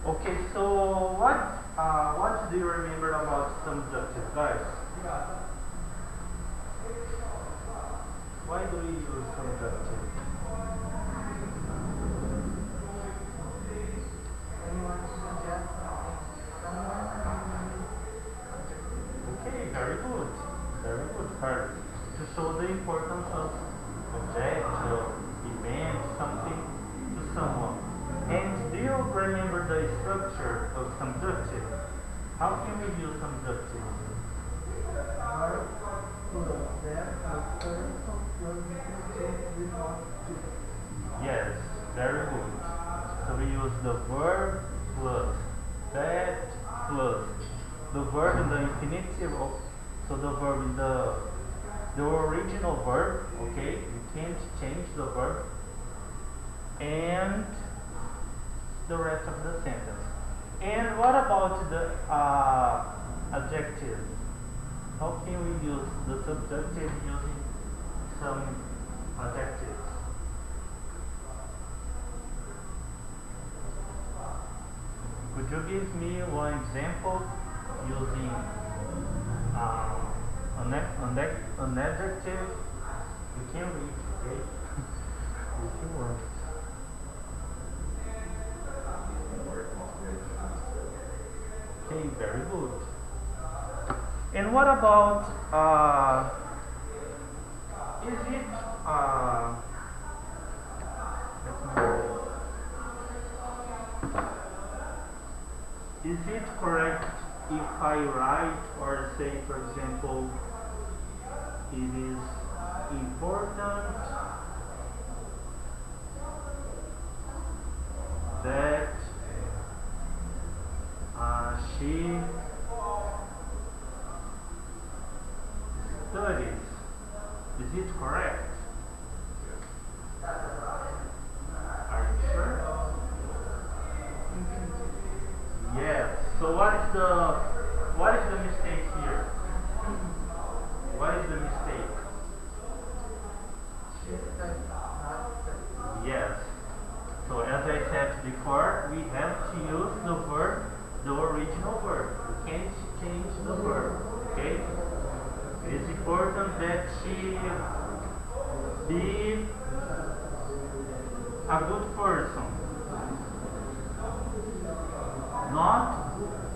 Okay, so what do you remember about subjunctive, guys? Why do we use subjunctive? Okay, very good, Carlos. To show the importance of object, event, something to someone. And do you remember the structure of subjunctive? How can we use subjunctive? Yes, very good. So we use the verb plus that plus the verb in the infinitive of, so the verb in the original verb, okay? You can't change the verb, and the rest of the sentence. And what about the adjective? How can we use the subjunctive using some adjectives? Could you give me one example using an adjective? You can read, okay? If you want. Okay, very good. And what about is it is it correct if I write or say, for example, it is important that she studies? Is it correct? Are you sure? Yes. So what is the mistake here? What is the mistake? Yes. So as I said before, we have to use the verb, the original verb. We can't change the verb. Okay? It is important that she be a good person. Not,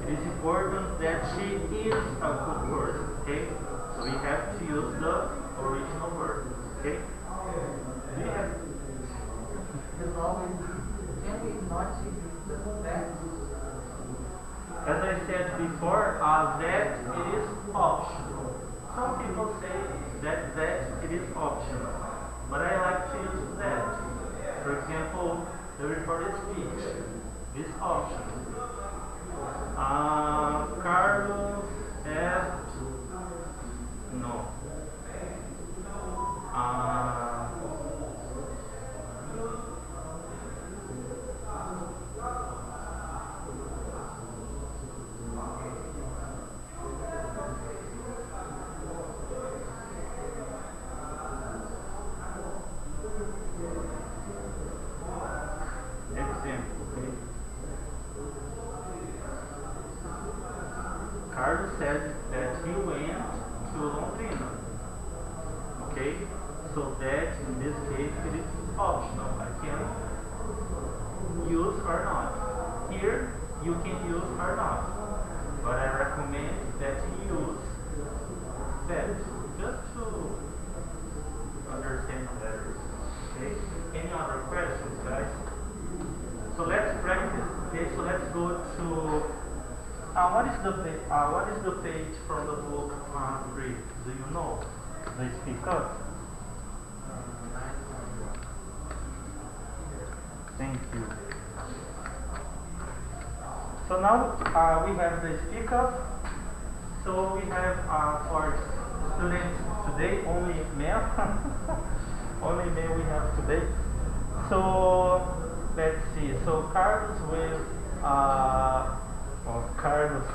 it is important that she is a good person. Okay? So we have to use the original verb. Okay? Do you have? Can we not use that? As I said before, that it is optional. Some people say that it is optional, but I like to use that. For example, the recorded speech is optional. Carlos asked, no. Carlos said that he went to Londrina. Okay? So that in this case it is optional. I can use or not. Here you can use or not. But I recommend that you use that just to understand better. Okay? Any other questions, guys? So let's practice. Okay, so let's go to what is the page from the book 3? Do you know? They speak up. Thank you. So now we have the speak up. So we have for students today only male. Only male we have today. So let's see. So Carlos with Carlos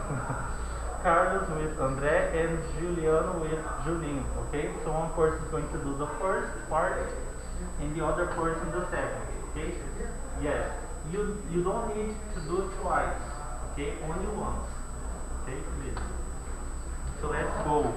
Carlos with André and Juliano with Julinho. Okay, so one person is going to do the first part and the other person the second. Okay, yes. you don't need to do it twice. Okay, only once. Okay, please. So let's go.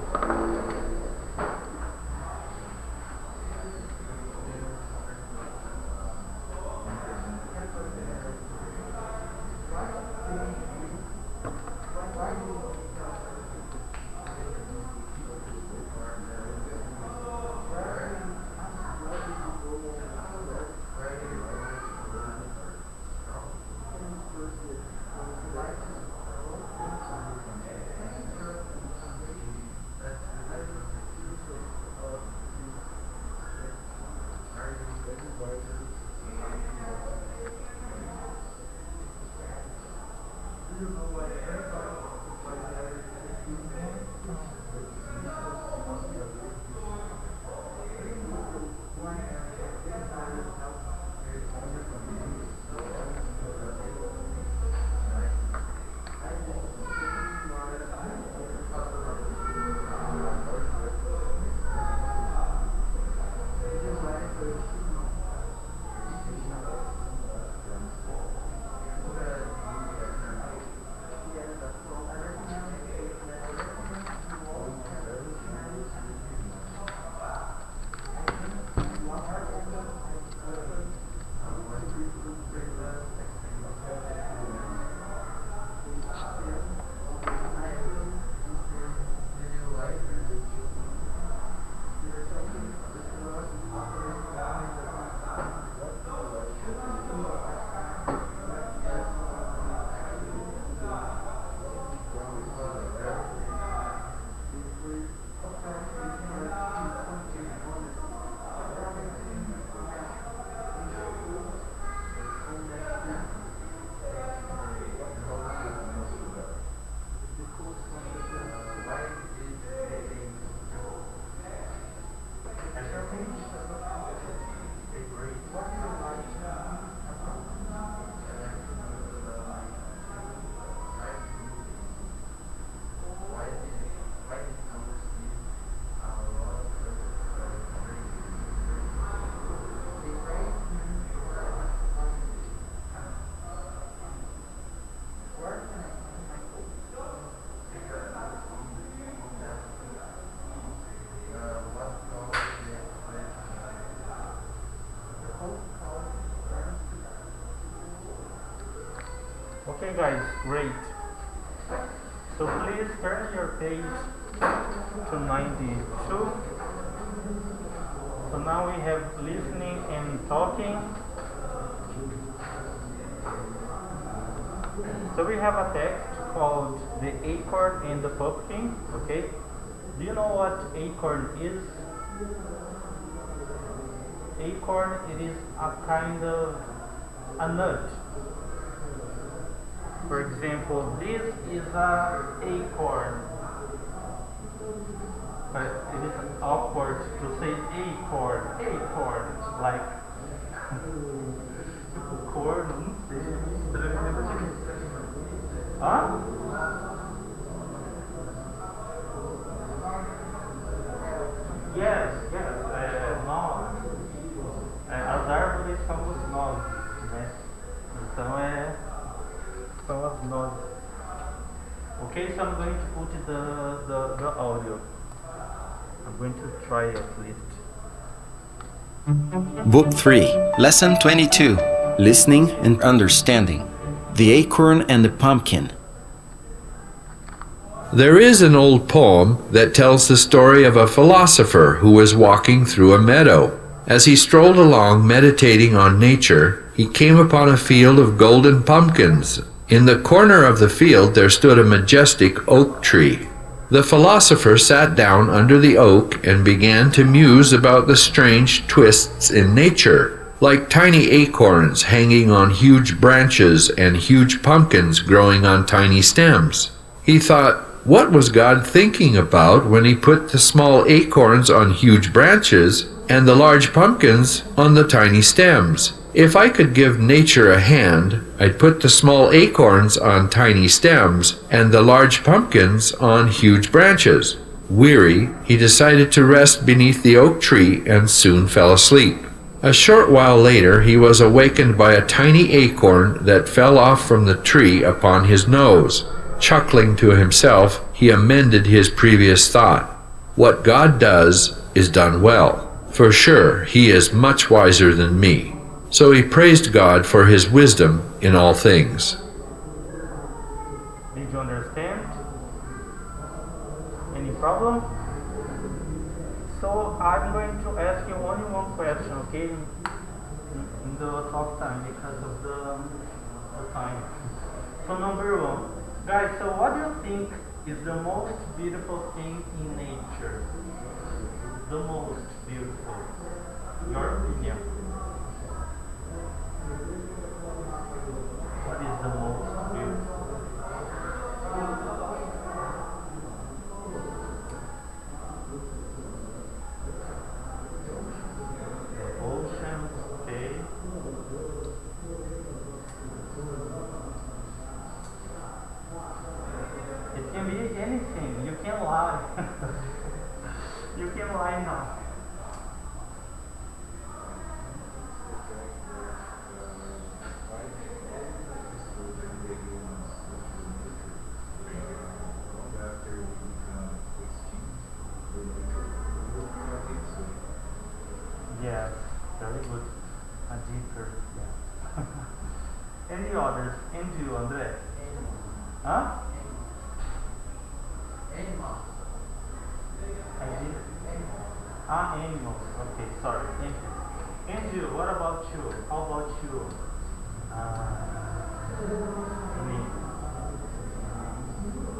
Okay guys, great. So please turn your page to 92. So now we have listening and talking. So we have a text called The Acorn and the Pumpkin. Okay, do you know what acorn is? Acorn, it is a kind of a nut. For example, this is a acorn. But it is awkward to say acorn. Acorn, like corn. Huh? Yes, nós. As árvores somos nós, né? Então são as nozes. Okay, so I'm going to put the audio. I'm going to try at least. Book 3, Lesson 22, Listening and Understanding. The Acorn and the Pumpkin. There is an old poem that tells the story of a philosopher who was walking through a meadow. As he strolled along meditating on nature, he came upon a field of golden pumpkins. In the corner of the field there stood a majestic oak tree. The philosopher sat down under the oak and began to muse about the strange twists in nature, like tiny acorns hanging on huge branches and huge pumpkins growing on tiny stems. He thought, what was God thinking about when he put the small acorns on huge branches and the large pumpkins on the tiny stems? If I could give nature a hand, I'd put the small acorns on tiny stems and the large pumpkins on huge branches. Weary, he decided to rest beneath the oak tree and soon fell asleep. A short while later, he was awakened by a tiny acorn that fell off from the tree upon his nose. Chuckling to himself, he amended his previous thought. What God does is done well. For sure, he is much wiser than me. So he praised God for his wisdom in all things. Did you understand? Any problem? So I'm going to ask you only one question, okay? In the talk time because of the time. So number one, guys. So what do you think is the most beautiful thing in nature? The most beautiful. Your opinion. What is the most beautiful? The oceans, okay. It can be anything. You can lie. You can lie now. Yes, very good. A deeper, yeah. And the others, and you, Andre? Huh? Animals. I did. Animals. Okay, sorry. Thank you. And you, what about you? How about you? Me.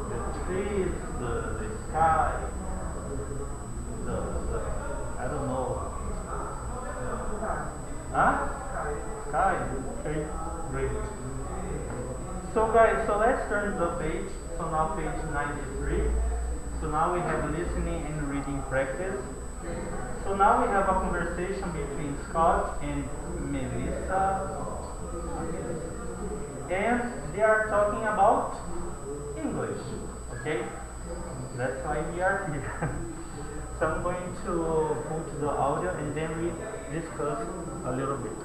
The trees, the sky, the I don't know. Huh? Sky. Okay, great. So guys, so let's turn the page. So now page 93. So now we have listening and reading practice. So now we have a conversation between Scott and Melissa. And they are talking about English. Okay? That's why we are here. So I'm going to put the audio and then we discuss a little bit.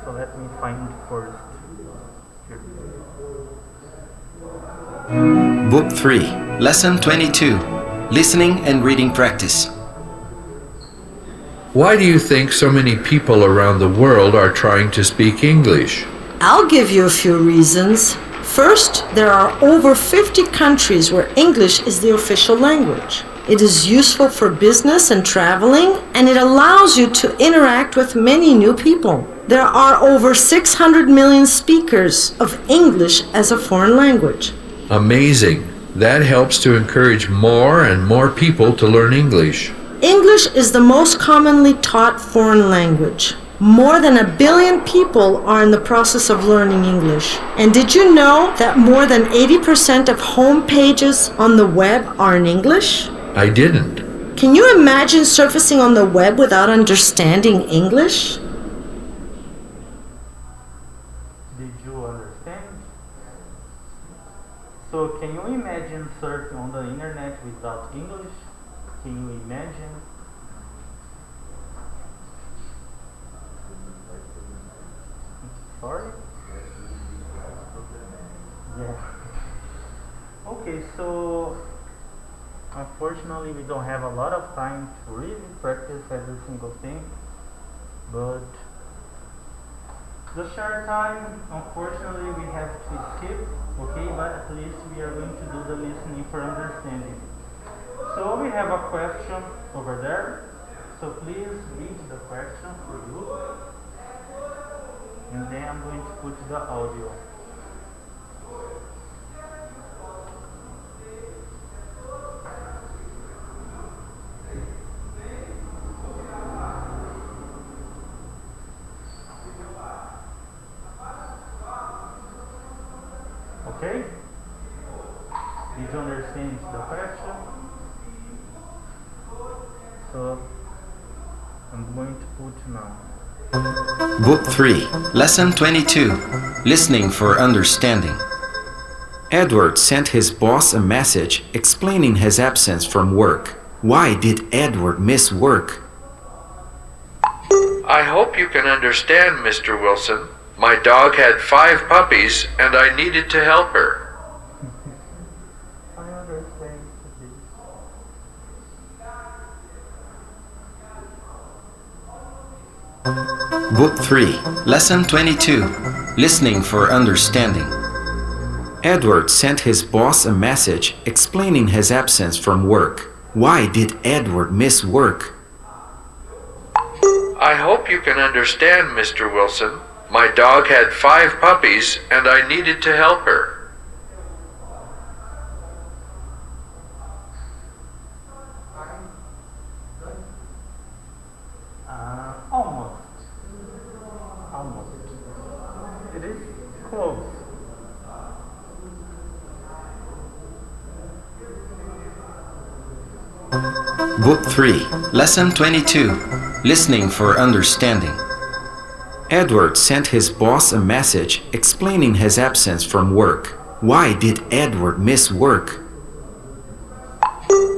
So let me find first. Here. Book 3, Lesson 22, Listening and Reading Practice. Why do you think so many people around the world are trying to speak English? I'll give you a few reasons. First, there are over 50 countries where English is the official language. It is useful for business and traveling, and it allows you to interact with many new people. There are over 600 million speakers of English as a foreign language. Amazing. That helps to encourage more and more people to learn English. English is the most commonly taught foreign language. More than 1 billion people are in the process of learning English. And did you know that more than 80% of home pages on the web are in English? I didn't. Can you imagine surfacing on the web without understanding English? Did you understand? So can you imagine surfing on the internet without English? Can you imagine? Sorry? Yeah. Okay, so unfortunately we don't have a lot of time to really practice every single thing, but the short time, unfortunately we have to skip, okay, but at least we are going to do the listening for understanding. So we have a question over there, so please read the question for you, and then I'm going to put the audio. Okay? Did you understand the question? So I'm going to put now. Book 3, Lesson 22, Listening for Understanding. Edward sent his boss a message explaining his absence from work. Why did Edward miss work? I hope you can understand, Mr. Wilson. My dog had 5 puppies and I needed to help her. I understand this. Book 3, Lesson 22, Listening for Understanding. Edward sent his boss a message explaining his absence from work. Why did Edward miss work? I hope you can understand, Mr. Wilson. My dog had 5 puppies and I needed to help her. Almost. Almost. It is close. Book 3, Lesson 22, Listening for Understanding. Edward sent his boss a message explaining his absence from work. Why did Edward miss work?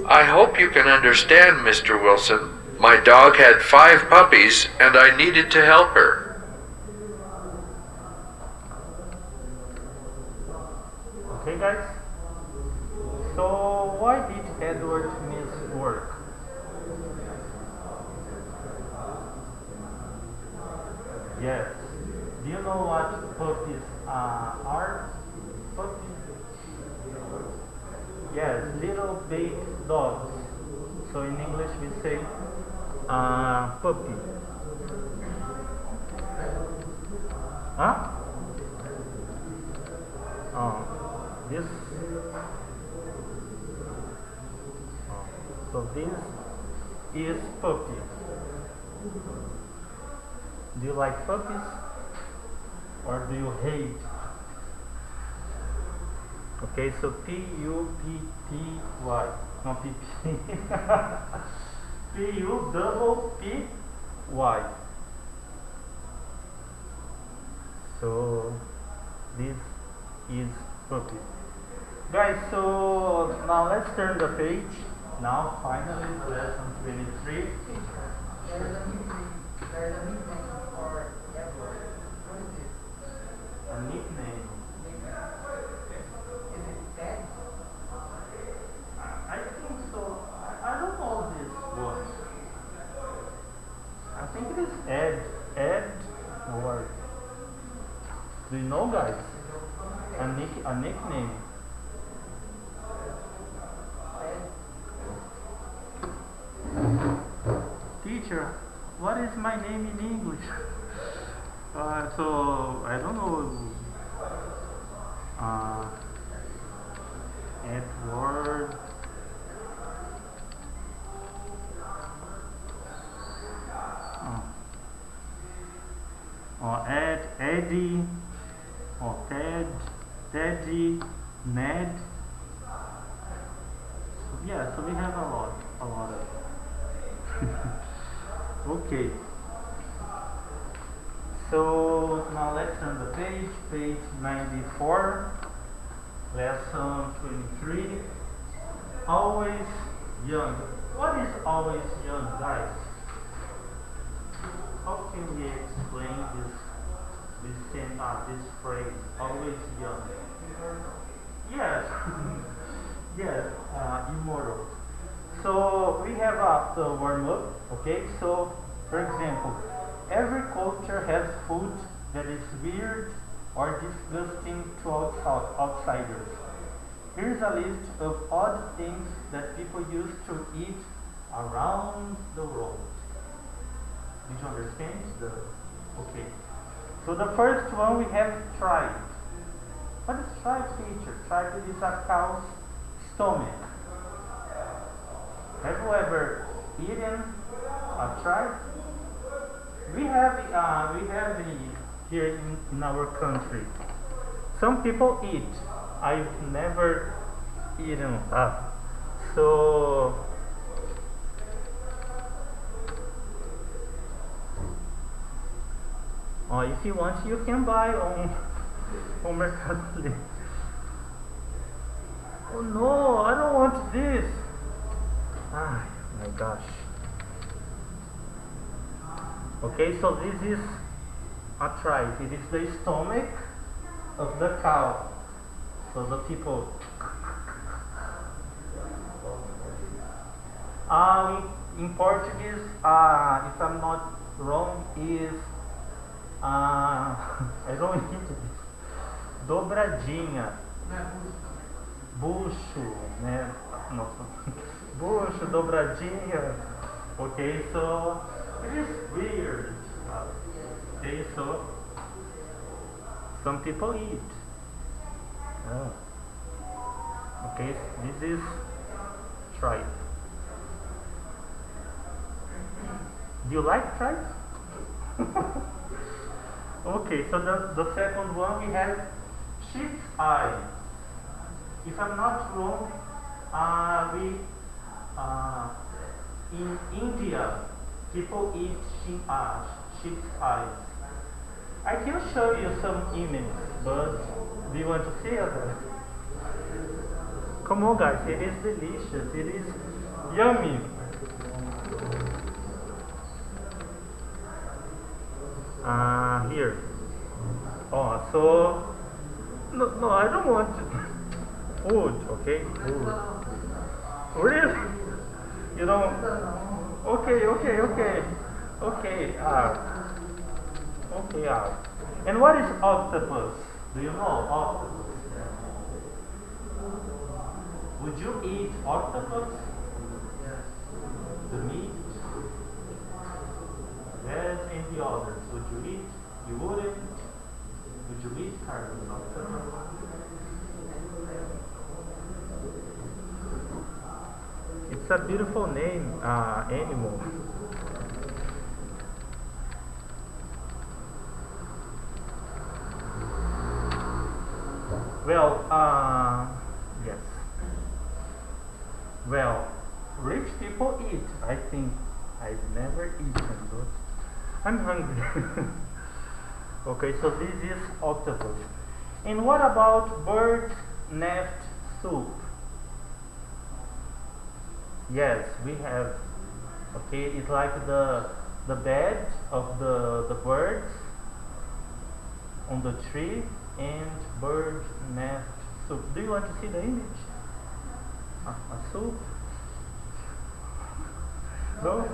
I hope you can understand, Mr. Wilson. My dog had 5 puppies and I needed to help her. Okay, guys? So, why did Edward miss work? Yes. Do you know what puppies are? Puppies? Yes, little big dogs. So in English we say puppy. Huh? This. So this is puppy. Do you like puppies? Or do you hate? Okay, so P-U-P-P-Y. Not P-P. P-U-P-P-Y. So, this is puppy. Guys, so now let's turn the page. Now, finally, the lesson 23. There's a nickname for Edward. What is it? A nickname. Is it Ted? I think so. I don't know this one. I think it is Ed. Ed or do you know, guys? A nickname. Teacher, what is my name in English? So I don't know. Edward. Or Eddie, or Ted, Teddy, Ned. So, yeah, so we have a lot of. Okay. So now let's turn the page 94, lesson 23. Always young. What is always young, guys? How can we explain this phrase? Always young. Yes, yes, immortal. So we have the warm up. Okay, so for example, every culture has food that is weird or disgusting to outsiders. Here's a list of odd things that people used to eat around the world. Did you understand? Okay. So the first one we have tripe. What is tripe, teacher? Tripe is a cow's stomach. Have you ever eaten a tripe? We have here in our country. Some people eat. I've never eaten that. So if you want, you can buy on Mercado Livre. Oh no, I don't want this. Ah, my gosh. Okay, so this is a tripe. It is the stomach of the cow. So the people. In Portuguese, if I'm not wrong, is I don't eat this. Dobradinha, bucho, né? Nossa, bucho, dobradinha. Okay, so it is weird. Okay, so some people eat. Oh. Okay, this is tripe. Do you like tripe? Okay, so the second one we have sheep's eyes. If I'm not wrong, in India people eat sheep's eyes. I can show you some images, but do you want to see it? Come on, guys! It is delicious. It is yummy. Here. Oh, so no, I don't want food. Okay, food. Really? You don't? Okay. Okay. And what is octopus? Do you know octopus? Would you eat octopus? Yes. The meat? Yes, and the others. Would you eat? You wouldn't? Would you eat carne octopus? It's a beautiful name, animal. Well, yes. Well, rich people eat. I think I've never eaten, but I'm hungry. Okay, so this is octopus. And what about bird nest soup? Yes, we have. Okay, it's like the bed of the birds on the tree and bird nest soup. Do you want to see the image? A soup? No?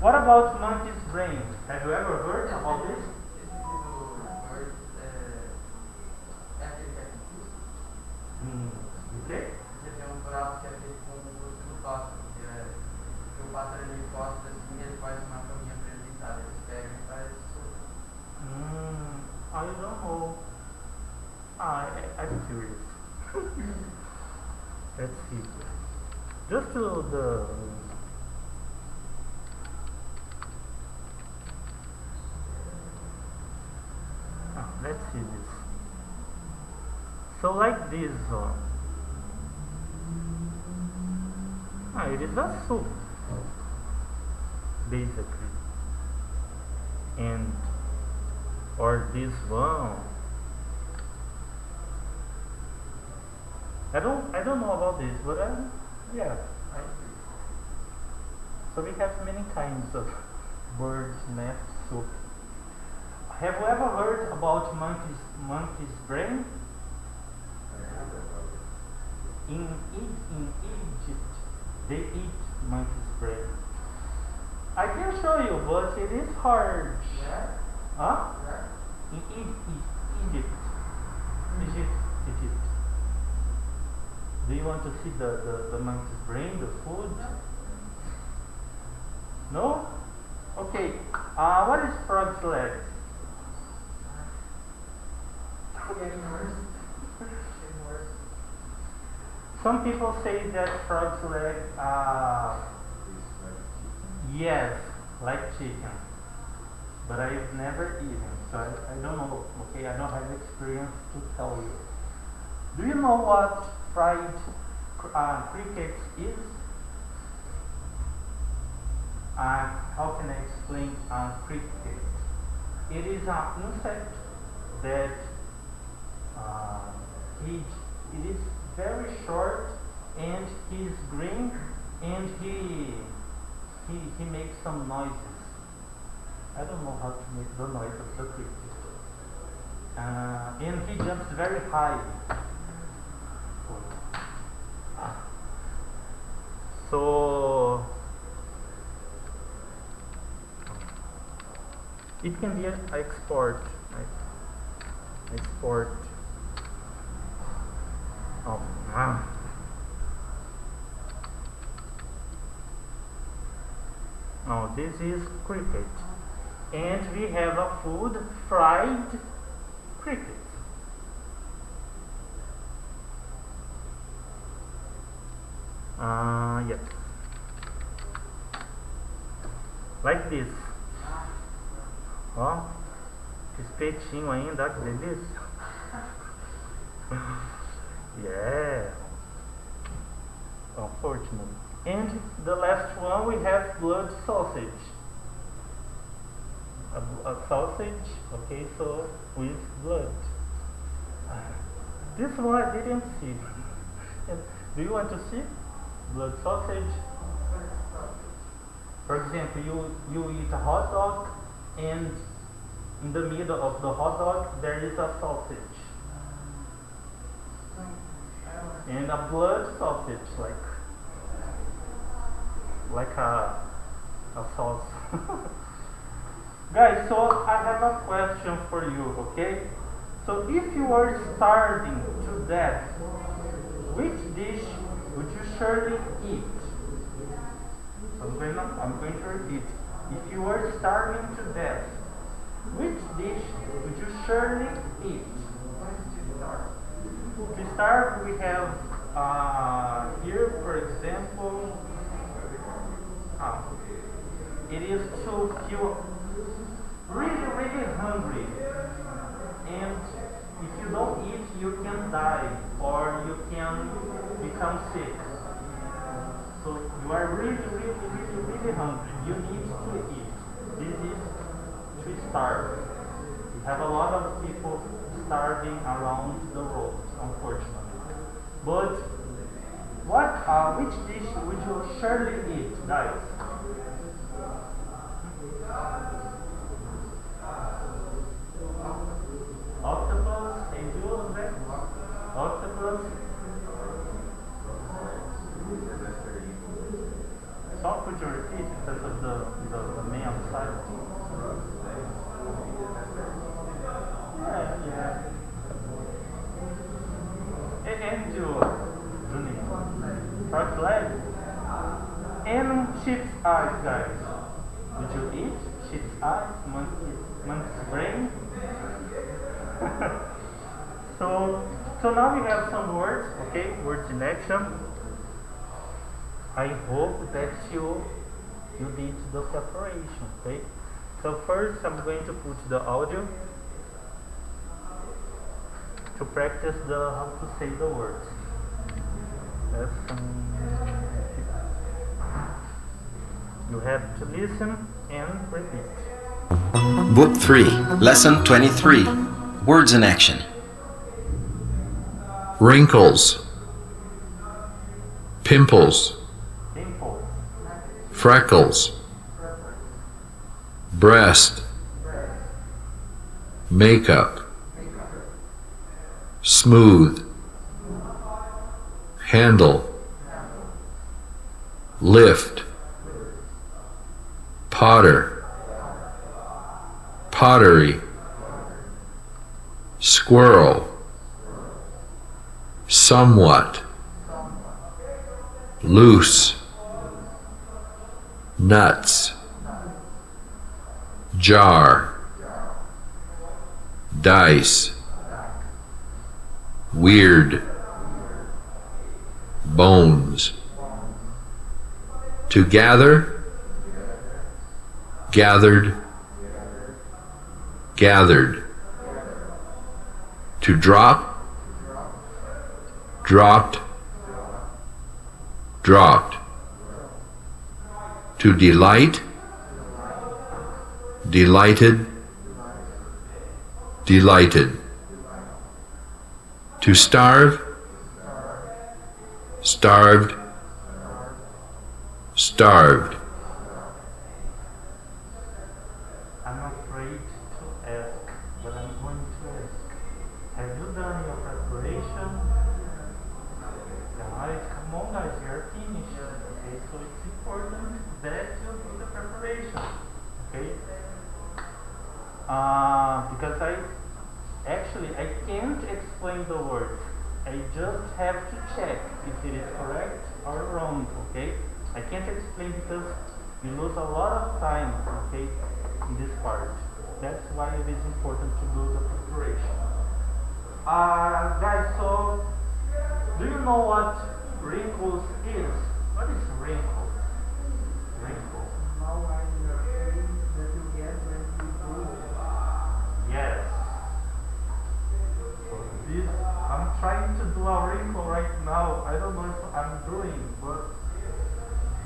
What about monkey's brain? Have you ever heard about this? Okay. Tem prato que é feito com o gosto do pássaro, que o pássaro ele gosta assim, ele faz uma caminha para ele deitar, eles pegam e faz sopa. I don't know. I'm curious. Let's see. Just to the. Let's see this. So like this one. It is a soup, basically. And or this one. I don't know about this, but yeah. So we have many kinds of bird nest soup. Have you ever heard about monkey's brain? In Egypt, they eat monkey's brain. I can show you, but it is hard. Yeah? Huh? Yeah? In Egypt. Do you want to see the monkey's brain, the food? No? Okay. What is frog's leg? Getting worse. Getting worse. Some people say that frog's leg, yes, like chicken, but I've never eaten, so I don't know. Okay, I don't have experience to tell you. Do you know what fried cricket is? How can I explain cricket? It is an insect that it is very short and he's green and he makes some noises. I don't know how to make the noise of the cricket. And he jumps very high. So it can be an export, right? Export of now this is cricket, and we have a food fried crickets. Yes, like this. Ó, espetinho ainda, que delícia. Yeah, unfortunately. And the last one we have blood sausage. A sausage, okay, so with blood. This one I didn't see. Do you want to see blood sausage? For example, you eat a hot dog, and in the middle of the hot dog there is a sausage. And a blood sausage, like a sauce. Guys, so I have a question for you, okay? So if you are starving to death, which dish would you surely eat? I'm going to repeat. If you are starving to death, which dish would you surely eat? To start, we have here, for example, it is to feel really hungry, and if you don't eat, you can die or you can become sick. So you are really hungry. You need to eat. This is to starve. We have a lot of people starving around the world, unfortunately. But which dish would you surely eat, guys? Octopus, and you, Jose? Octopus? So could you repeat because of the name on the side? Yeah. And you, frog leg? And sheep's eyes, guys. Would you eat sheep's eyes, monkey's brain? So now we have some words, okay? Words in action. I hope that you did the preparation, okay? So first I'm going to put the audio to practice how to say the words. You have to listen and repeat. Book 3, Lesson 23. Words in action. Wrinkles, pimples, freckles, breast, makeup, smooth, handle, lift, potter, pottery, squirrel, somewhat, loose, nuts, jar, dice, weird, bones, to gather, gathered, gathered, to drop, dropped, dropped, to delight, delighted, delighted, to starve, starved, starved. Guys, come on guys, we are finished. Okay, so it's important that you do the preparation. Okay? Because I can't explain the words. I just have to check if it is correct or wrong, okay? I can't explain because you lose a lot of time, okay, in this part. That's why it is important to do the preparation. Guys, so do you know what wrinkles is? What is wrinkles? Wrinkles. Small line in your face that you get when you do. Yes. So this, I'm trying to do a wrinkle right now. I don't know if I'm doing, but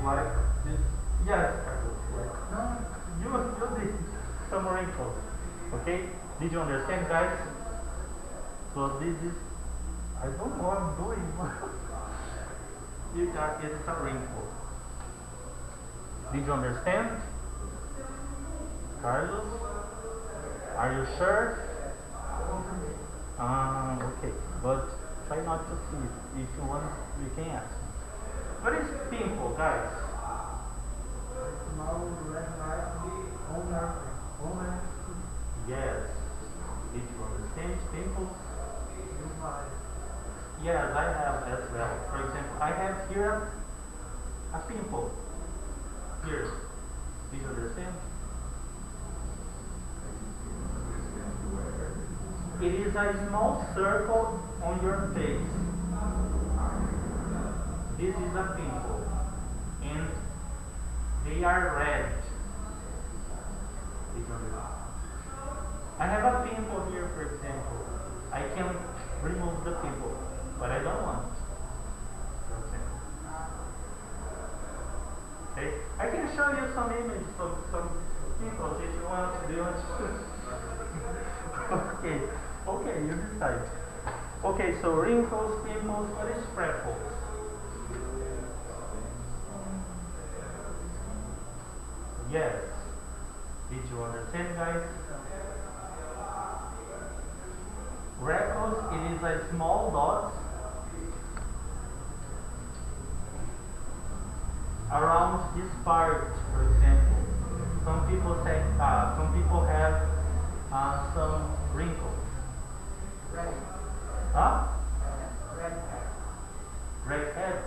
like this. Yes, like you did some wrinkles. Okay? Did you understand, guys? So this is, I don't know what I'm doing. It's a wrinkle. Did you understand? Carlos? Are you sure? Okay, but try not to see it. If you want, you can ask me. What is pimple, guys? Small red light on your Yes. Did you understand pimples? eyes. Yes, I have as well. For example, I have here a pimple. Here. Did you understand? It is a small circle on your face. This is a pimple. And they are red. Did you understand? I have a pimple here, for example. I can remove the pimple, but I don't want. For example. Okay? I can show you some images of some pimples if you want. Do you want to? Okay, you decide. Okay, so wrinkles, pimples, what is freckles? Yes. Did you understand, guys? Freckles, it is a small dot around this part, for example. Some people say, some people have some wrinkles. Red. Huh? Red hair. Red head?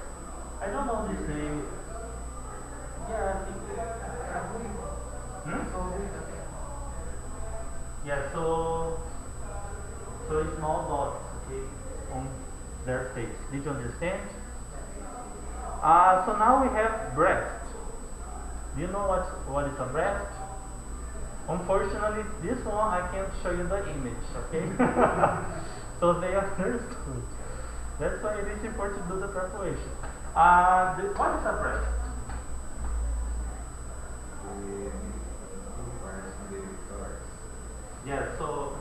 I don't know this name. Yeah, I think. Yeah, so small dots, okay, on their face. Did you understand? So now we have breast. Do you know what is a breast? Unfortunately, this one I can't show you the image, okay? So they understood. That's why it is important to do the preparation. What is a breast? Yeah, so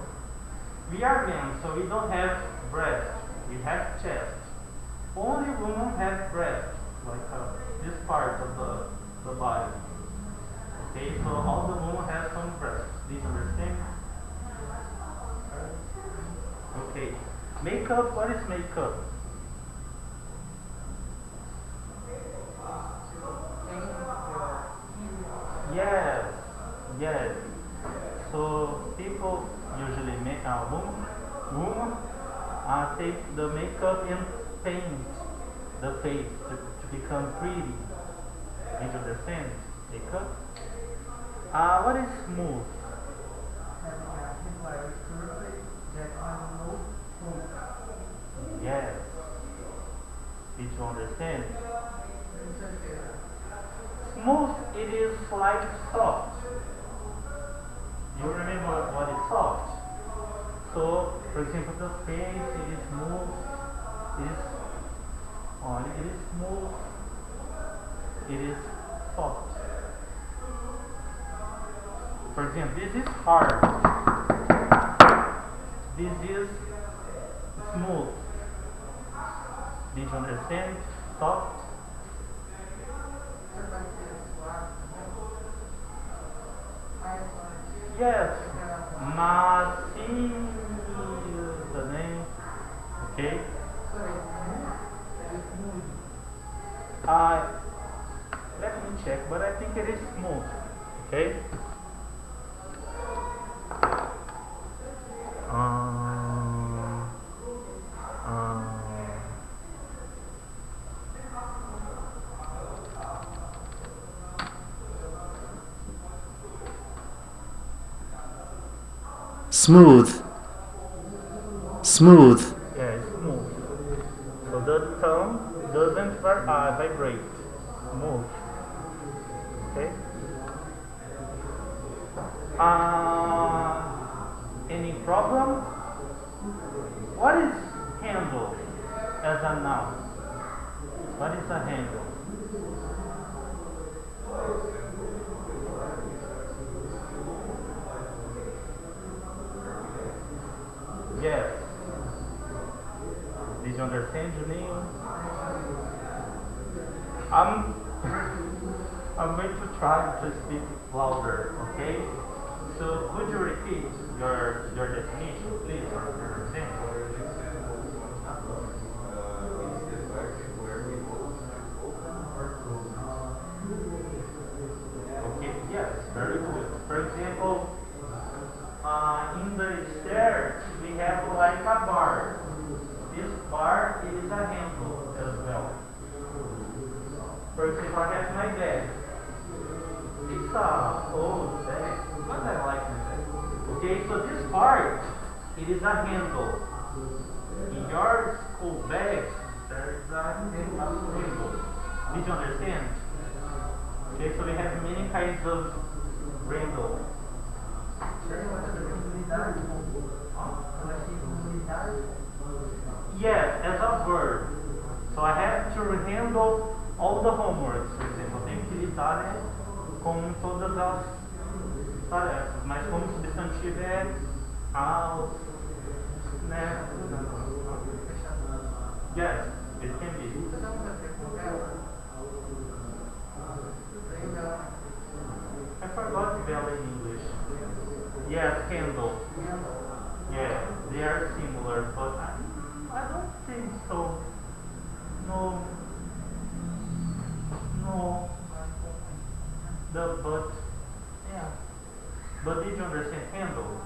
we are men, so we don't have breast. We have chest. Only women have breast, like this part of the body. Okay, so all the women have some breast. Did you understand? Okay. Makeup, what is makeup? Yes. So people usually make a woman take the makeup and paint the face to become pretty. Did you understand? Makeup. What is smooth? Yes. Did you understand? Smooth, it is like soft. You remember what is soft? So, for example, the face, it is smooth. It is smooth. It is soft. For example, this is hard. This is smooth. Did you understand? Soft. Yes, macio is the name. Okay, Let me check, but I think it is smooth. Okay. Um, um, Smooth. Smooth. yeah, it's smooth. So the tongue doesn't vibrate. Smooth. Okay. Any problem? What is handle as a noun? What is a handle? Yes. Did you understand, Juninho? I'm I'm going to try to speak louder, okay? So could you repeat your definition, please, or your example? Okay, yes, very good. For example, in the stairs we have like a bar. This bar is a handle as well. For example, I have my bag. It's a old bag, but I like my bag. Okay, so this part, it is a handle. In your school bags, there is a handle. Did you understand? Okay, so we have many kinds of handle. Yes, as a verb. So I have to handle all the homeworks, por exemplo. Eu tenho que lidar, né, com todas as tarefas. Mas como substantivo é aos, né? Yes, it can be. I forgot vela in English. Yes, handle. Yeah, they are similar, but I don't think so. No. No. But yeah. But did you understand handle?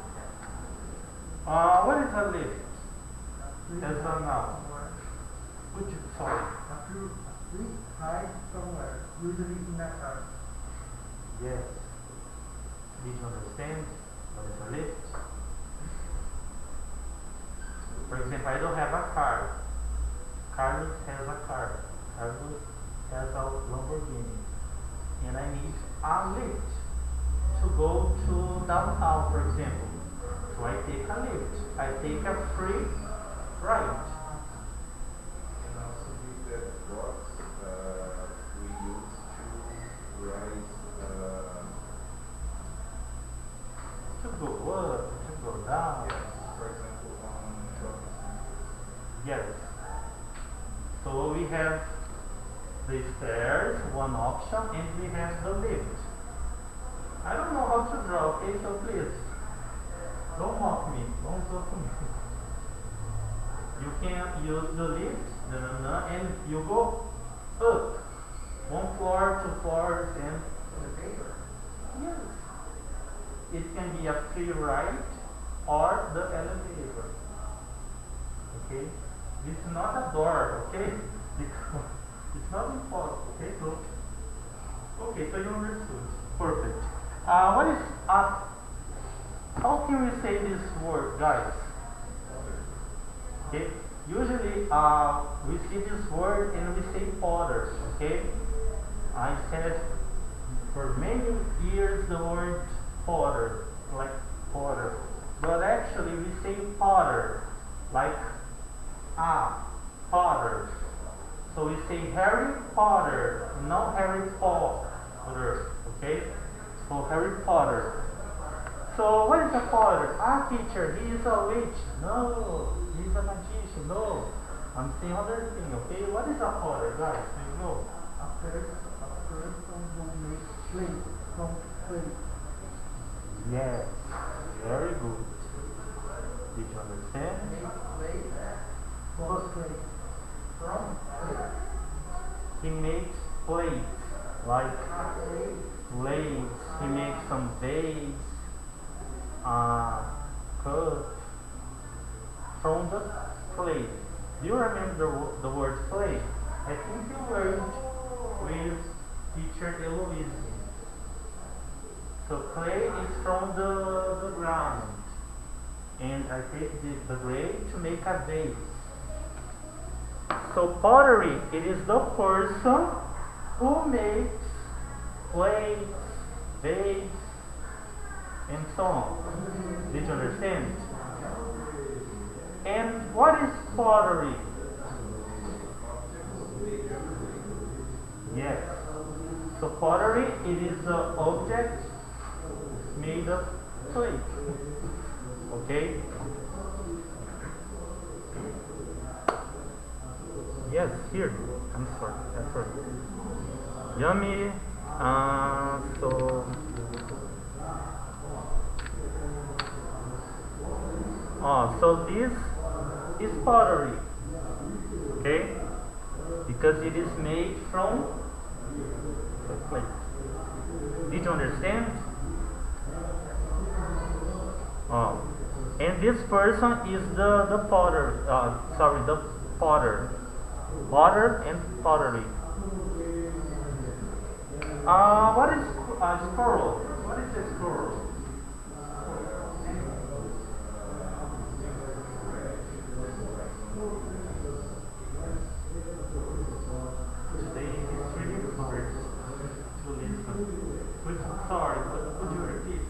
What is a lift? As a noun. Would you, sorry. We hide somewhere, usually in a car. Yes. Did you understand what is a lift? For example, I don't have a car. Carlos has a car. Carlos has a Lamborghini. And I need a lift to go to downtown, for example. So I take a lift. I take a free ride. And also with the rocks we use to rise To go up, to go down. yes, for example on shopping center. Yes. So we have the stairs, one option, and we have the lift. I don't know how to draw, okay? So please, don't mock me. Don't mock me. You can use the lift, and you go up. One floor, two floors, and yes. It can be a free ride or the elevator. Okay? This is not a door, okay? Because it's not impossible, okay? So you understood. Perfect. What is how can we say this word, guys? Okay? Usually we see this word and we say potter, okay? I said for many years the word potter, like potter. But actually we say potter, like Potter. So we say Harry Potter, not Harry Potter, okay? So Harry Potter. So what is a potter? Teacher, he is a witch. No, he is a magician. No, I'm saying other thing, okay? What is a potter, guys? Do you know? A person who makes clay from clay. Yes, very good. Did you understand? Makes clay from clay. From? He makes plates, like plates. He makes some vase, cup, from the clay. Do you remember the word clay? I think you learned with teacher Eloise. So clay is from the ground, and I take the clay to make a vase. So pottery, it is the person who makes plates, vase, and so on. Did you understand? And what is pottery? Yes. So pottery, it is an object made of clay. Okay? Yes, here. I'm sorry. Yummy. So this is pottery. Okay? Because it is made from the clay. Did you understand? And this person is the potter. The potter. Potter and pottery. What is a squirrel? What is a squirrel? Today is really hard to listen. Sorry, but could you repeat?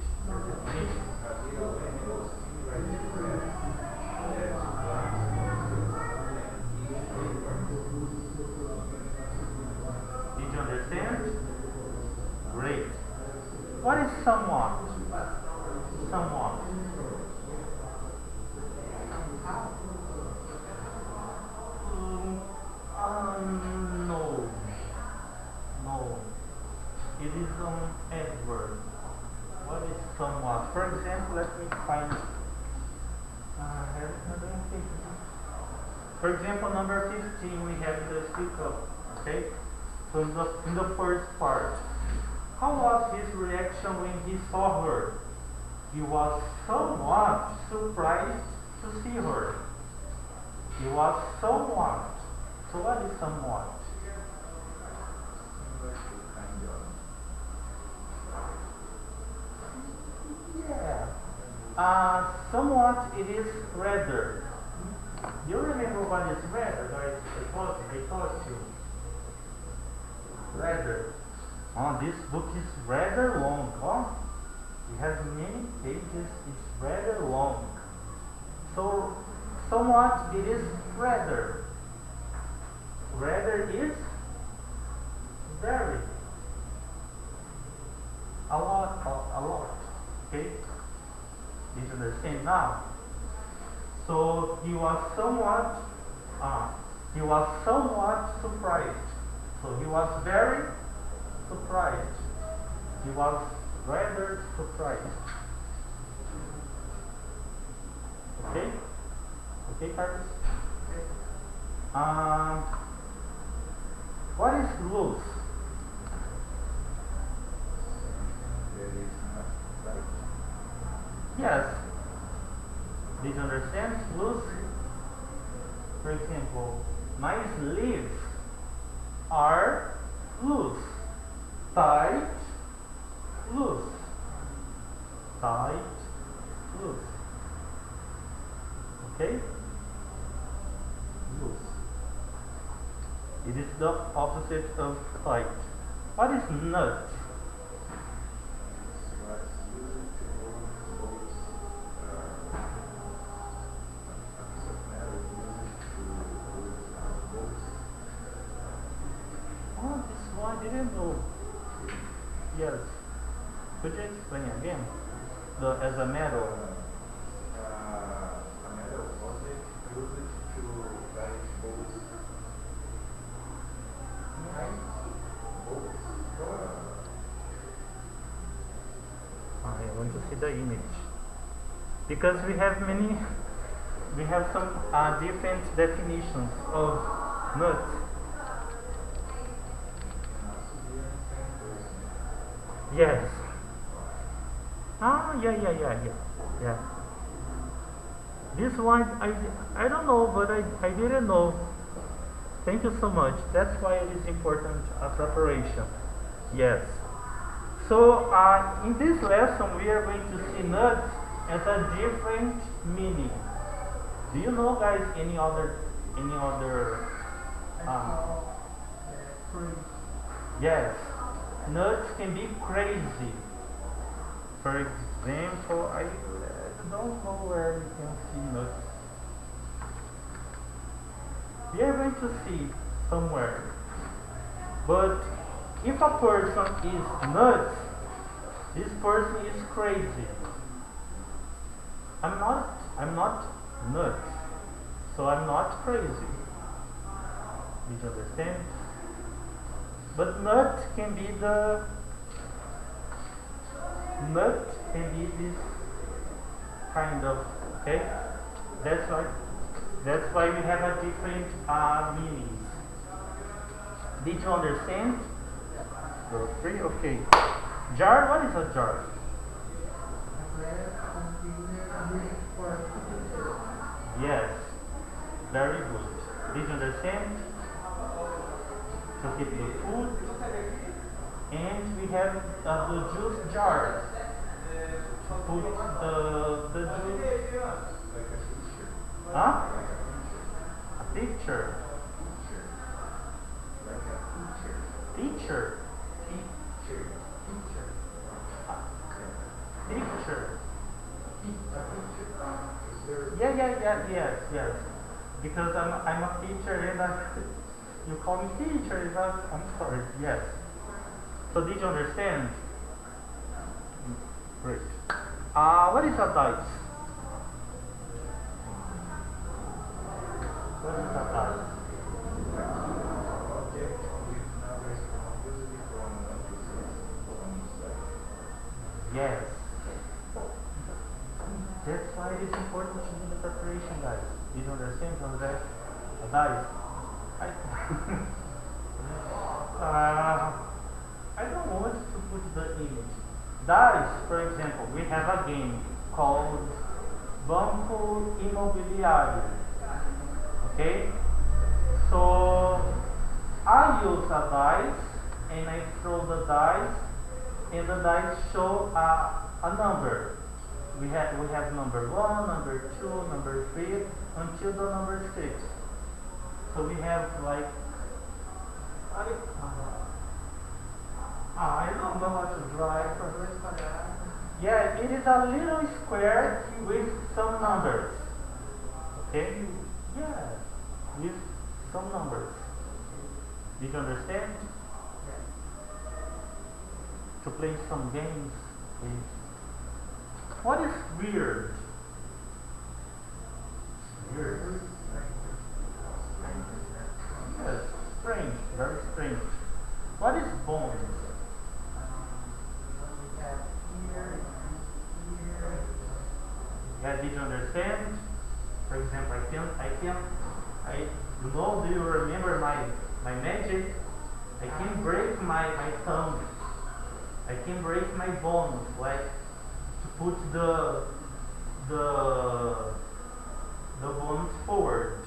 Did you understand? Great. What is somewhat? Somewhat. No. It is adverb. What is somewhat? For example, let me find. For example, number 15, we have the speak up. Okay. So in the first part, how was his reaction when he saw her? He was somewhat surprised to see her. He was somewhat. So what is somewhat? Yeah. Somewhat it is rather. Do you remember what is rather? I taught you. Rather. This book is rather long. It has many pages. It's rather long. So somewhat it is rather. Rather is very. A lot. Okay? Did you understand now? So he was somewhat surprised. So he was very surprised. He was rather surprised. Okay? Okay, Carlos? What is loose? Yes. Did you understand? Loose. For example, my sleeves are loose. Tight, loose. Tight, loose. Okay? Loose. It is the opposite of tight. What is nut? I didn't know. Yes. Could you explain again? As a metal. A metal object used to write boats. I want to see the image. Because we have some different definitions of Nuts. Yes. Ah, yeah. This one, I don't know, but I didn't know. Thank you so much. That's why it is important preparation. Yes. So in this lesson, we are going to see nuts as a different meaning. Do you know, guys, any other? Yes. Nuts can be crazy. For example, I don't know where you can see nuts. We are going to see somewhere. But if a person is nuts, this person is crazy. I'm not nuts, so I'm not crazy. Did you understand? But nut can be this kind of, okay? That's why we have a different meanings. Did you understand? Three, okay. Jar, what is a jar? Yes, very good. Did you understand? To keep the food. And we have the juice jar. To put the juice. Huh? A picture. Teacher. Picture. Yes. Because I'm a teacher and you call me teacher, I'm sorry, yes. So did you understand? Great. What is a dice? What is a dice? Yes. That's why it is important to do the preparation, guys. Did you understand, Jose? A dice. I don't want to put the image. Dice, for example, we have a game called Banco Imobiliário. Okay? So I use a dice and I throw the dice and the dice show a number. We have number 1, number 2, number 3 until the number 6. So we have like I don't know how to draw it. Yeah, it is a little square with some numbers. Okay? Yeah, with some numbers. Did you understand? To play some games with. What is weird? Weird. Yes, strange, very strange. What is bones? Yeah, did you understand? For example, do you remember my magic? I can break my thumb. I can break my bones, like to put the bones forward.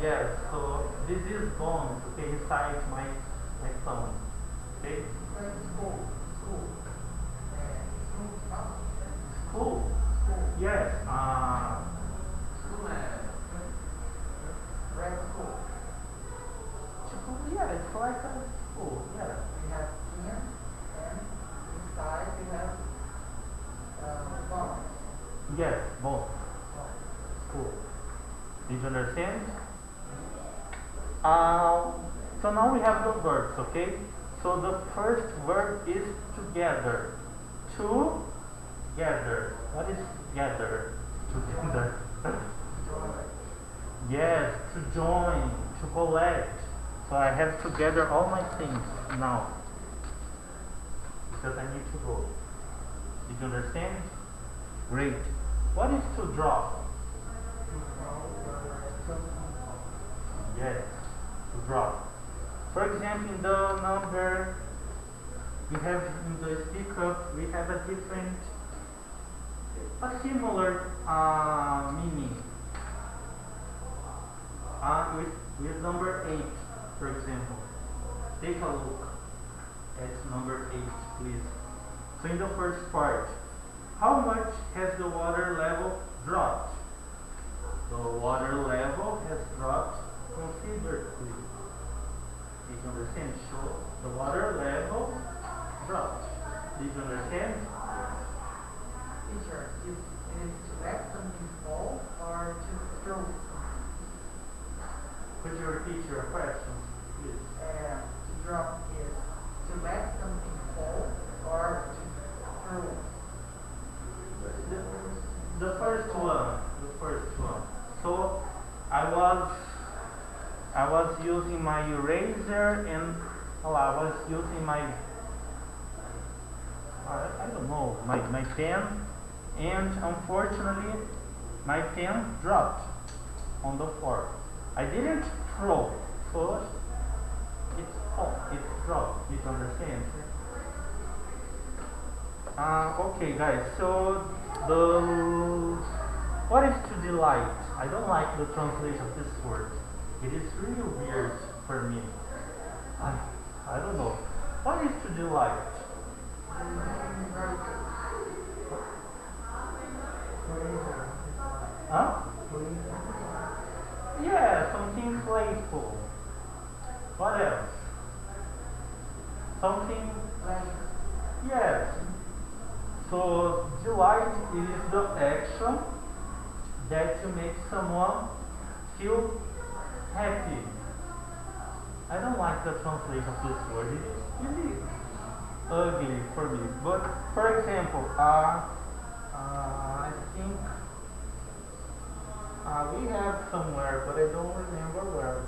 Yes, so this is bones, okay, inside my thumb. Okay? School. Yes. Yeah, it's like a school. Yeah. We have can and inside we have bones. Yes, bones. Cool. Did you understand? So now we have the verbs, okay? So the first verb is together. Together. What is gather? Together. Yes, to join, to collect. So I have to gather all my things now. Because I need to go. Did you understand? Great. What is to draw? Yes, to drop. For example, in the number we have in the speak up, we have a different, a similar meaning. With number 8, for example. Take a look at number 8, please. So in the first part, how much has the water level dropped? The water level has dropped considerably. Did you understand? So the water level dropped. Did you understand? Teacher, is it is to let something fall or to throw something? Could you repeat your question, please? To drop is to let something fall or to throw. The first one. The first one. So I was using my eraser and I was using my I don't know my pen, and unfortunately my pen dropped on the floor. I didn't throw, so it dropped. You understand? Okay, guys. So what is to delight? I don't like the translation of this word. It is really weird for me. I don't know. What is to delight? Huh? Yeah, something playful. What else? Something. Yes. So delight is the action that you make someone feel happy. I don't like the translation of this word. It is really ugly for me. But for example, I think we have somewhere, but I don't remember where.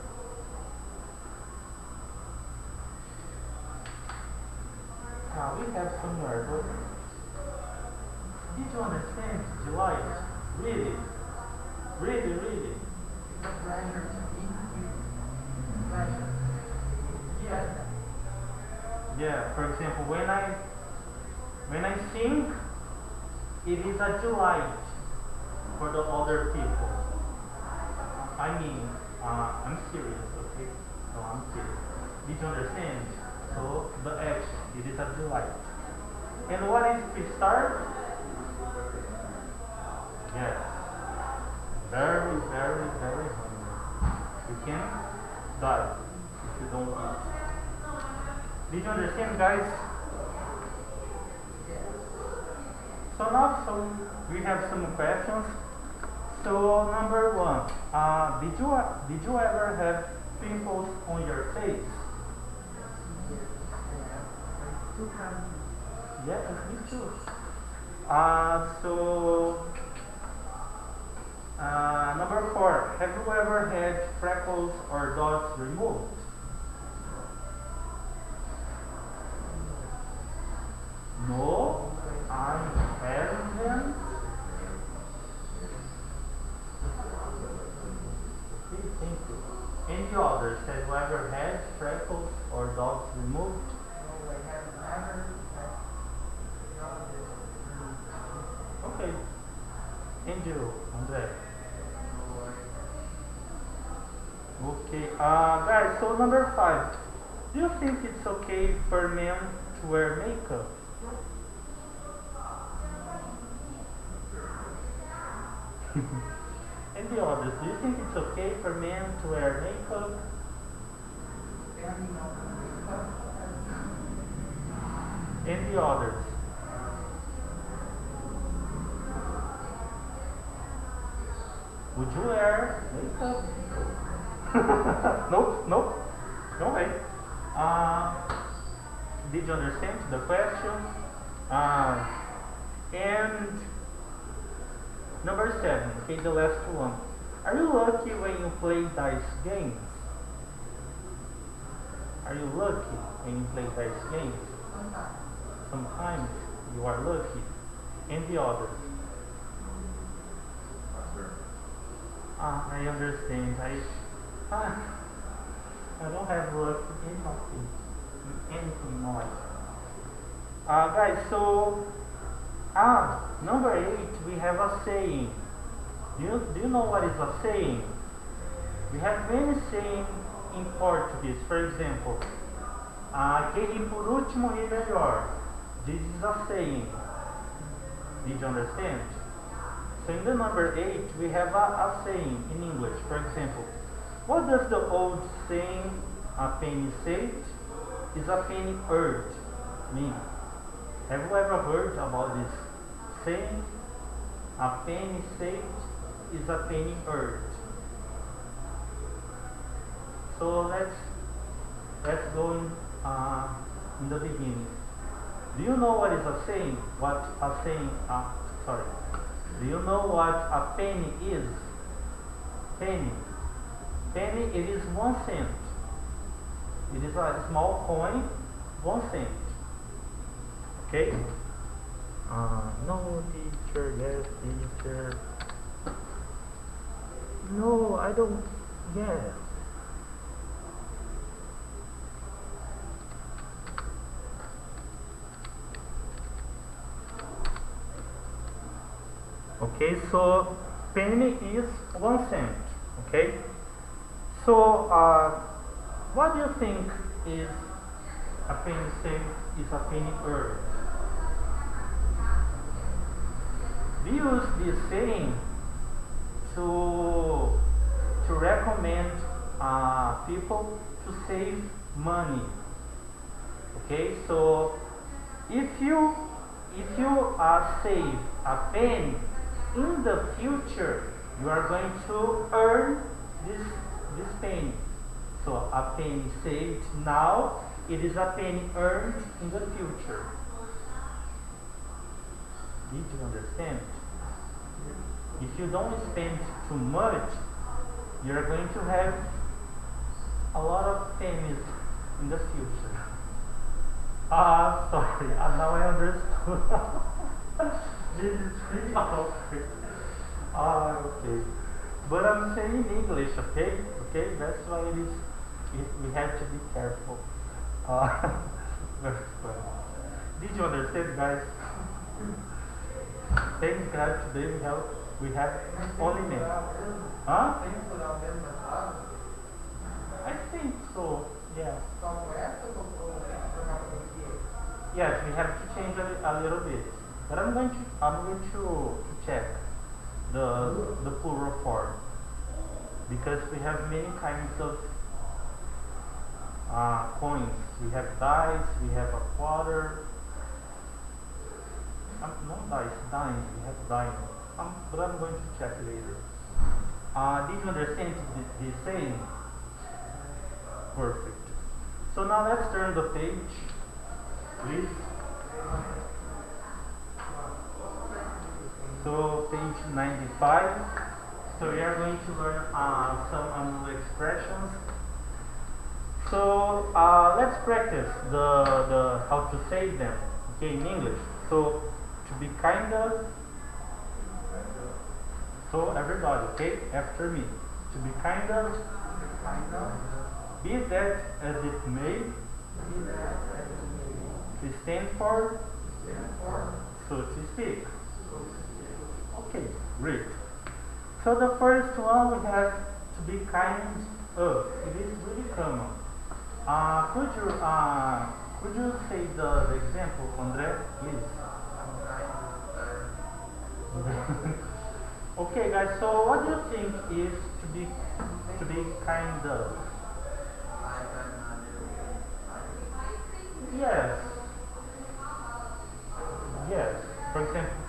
We have somewhere, but did you understand delight? Really? Really, really? It's a pleasure to be with pleasure. Yeah. Yeah, for example, when I sing, it is a delight for the other people. I mean, I'm serious, okay? So I'm serious. Did you understand? So the action, it is a delight. And what is to start? Yes. Very, very, very hungry. You can die if you don't eat. Did you understand, guys? So now, we have some questions. So number 1, did you ever have pimples on your face? Yeah, me too. Number 4, have you ever had freckles or dots removed? No, I haven't. Okay, thank you. Any others? Have you ever had freckles or dots removed? No, I have never Okay. And you, André? Okay. Guys, so number 5. Do you think it's okay for men to wear makeup? And the others, do you think it's okay for men to wear makeup? And the others? Would you wear makeup? Nope, nope. No way. Did you understand the question? And number 7, okay, the last one. Are you lucky when you play dice games? Are you lucky when you play dice games? Sometimes you are lucky. And the others? I understand. Ah, I don't have luck in nothing, in anything in life. Guys, so number 8, we have a saying. Do you know what is a saying? We have many sayings in Portuguese. For example, que ri por último ri melhor. This is a saying. Did you understand? So in the number 8, we have a saying in English. For example, what does the old saying, a penny saved is a penny earned, mean? Have you ever heard about this saying? A penny saved is a penny earned. So let's go in the beginning. Do you know what is a saying? What a saying? Sorry. Do you know what a penny is? Penny. Penny, it is 1 cent. It is a small coin, 1 cent. Okay? No, teacher, yes, teacher. No, I don't, yes. Okay, so penny is 1 cent. Okay, so what do you think is a penny saved is a penny earned? We use this saying to recommend people to save money. Okay, so if you save a penny, in the future you are going to earn this penny. So a penny saved now, it is a penny earned in the future. Did you understand? If you don't spend too much, you're going to have a lot of pennies in the future. Sorry, now I understood. This is really awkward. Okay. But I'm saying in English, okay? Okay, that's why we have to be careful. Did you understand, guys? Thank God today we have only men. Huh? I think so, yeah. Yes, we have to change a little bit. But I'm going to check the plural form, because we have many kinds of coins. We have dice, we have a quarter. Not dice, dime. We have dime. But I'm going to check later. Did you understand the saying? Perfect. So now let's turn the page, please. So page 95. So we are going to learn some unknown expressions. So let's practice the how to say them. Okay, in English. So to be kind of. So everybody, okay, after me. To be kind of. Be that as it may. To stand for. So to speak. Okay, great. So the first one we have to be kind of. It is really common. Could you say the example, André, please? Okay, guys. So what do you think is to be kind of? Yes. Yes. For example,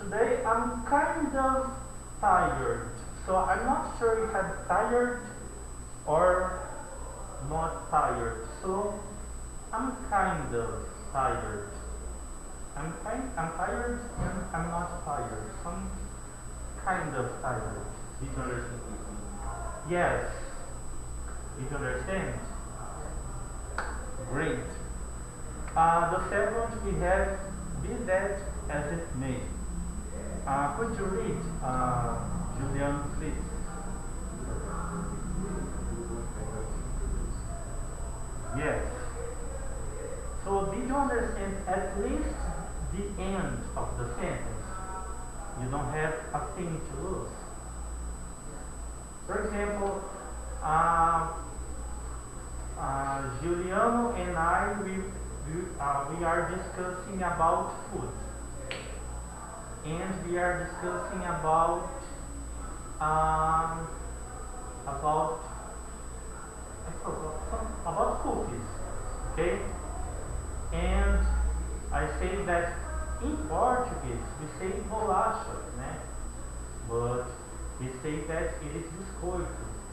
today I'm kind of tired. So I'm not sure if I'm tired or not tired. So I'm kind of tired. I'm tired and I'm not tired. So I'm kind of tired. Did you understand? Yes. Did you understand? Great. The second we have be that as it may. Could you read, Julian, please? at least the end of the sentence. You don't have a thing to lose. For example, Juliano and I, we are discussing about food. And we are discussing about cookies, okay? And I say that in Portuguese we say bolacha, né? But we say that it is biscoito.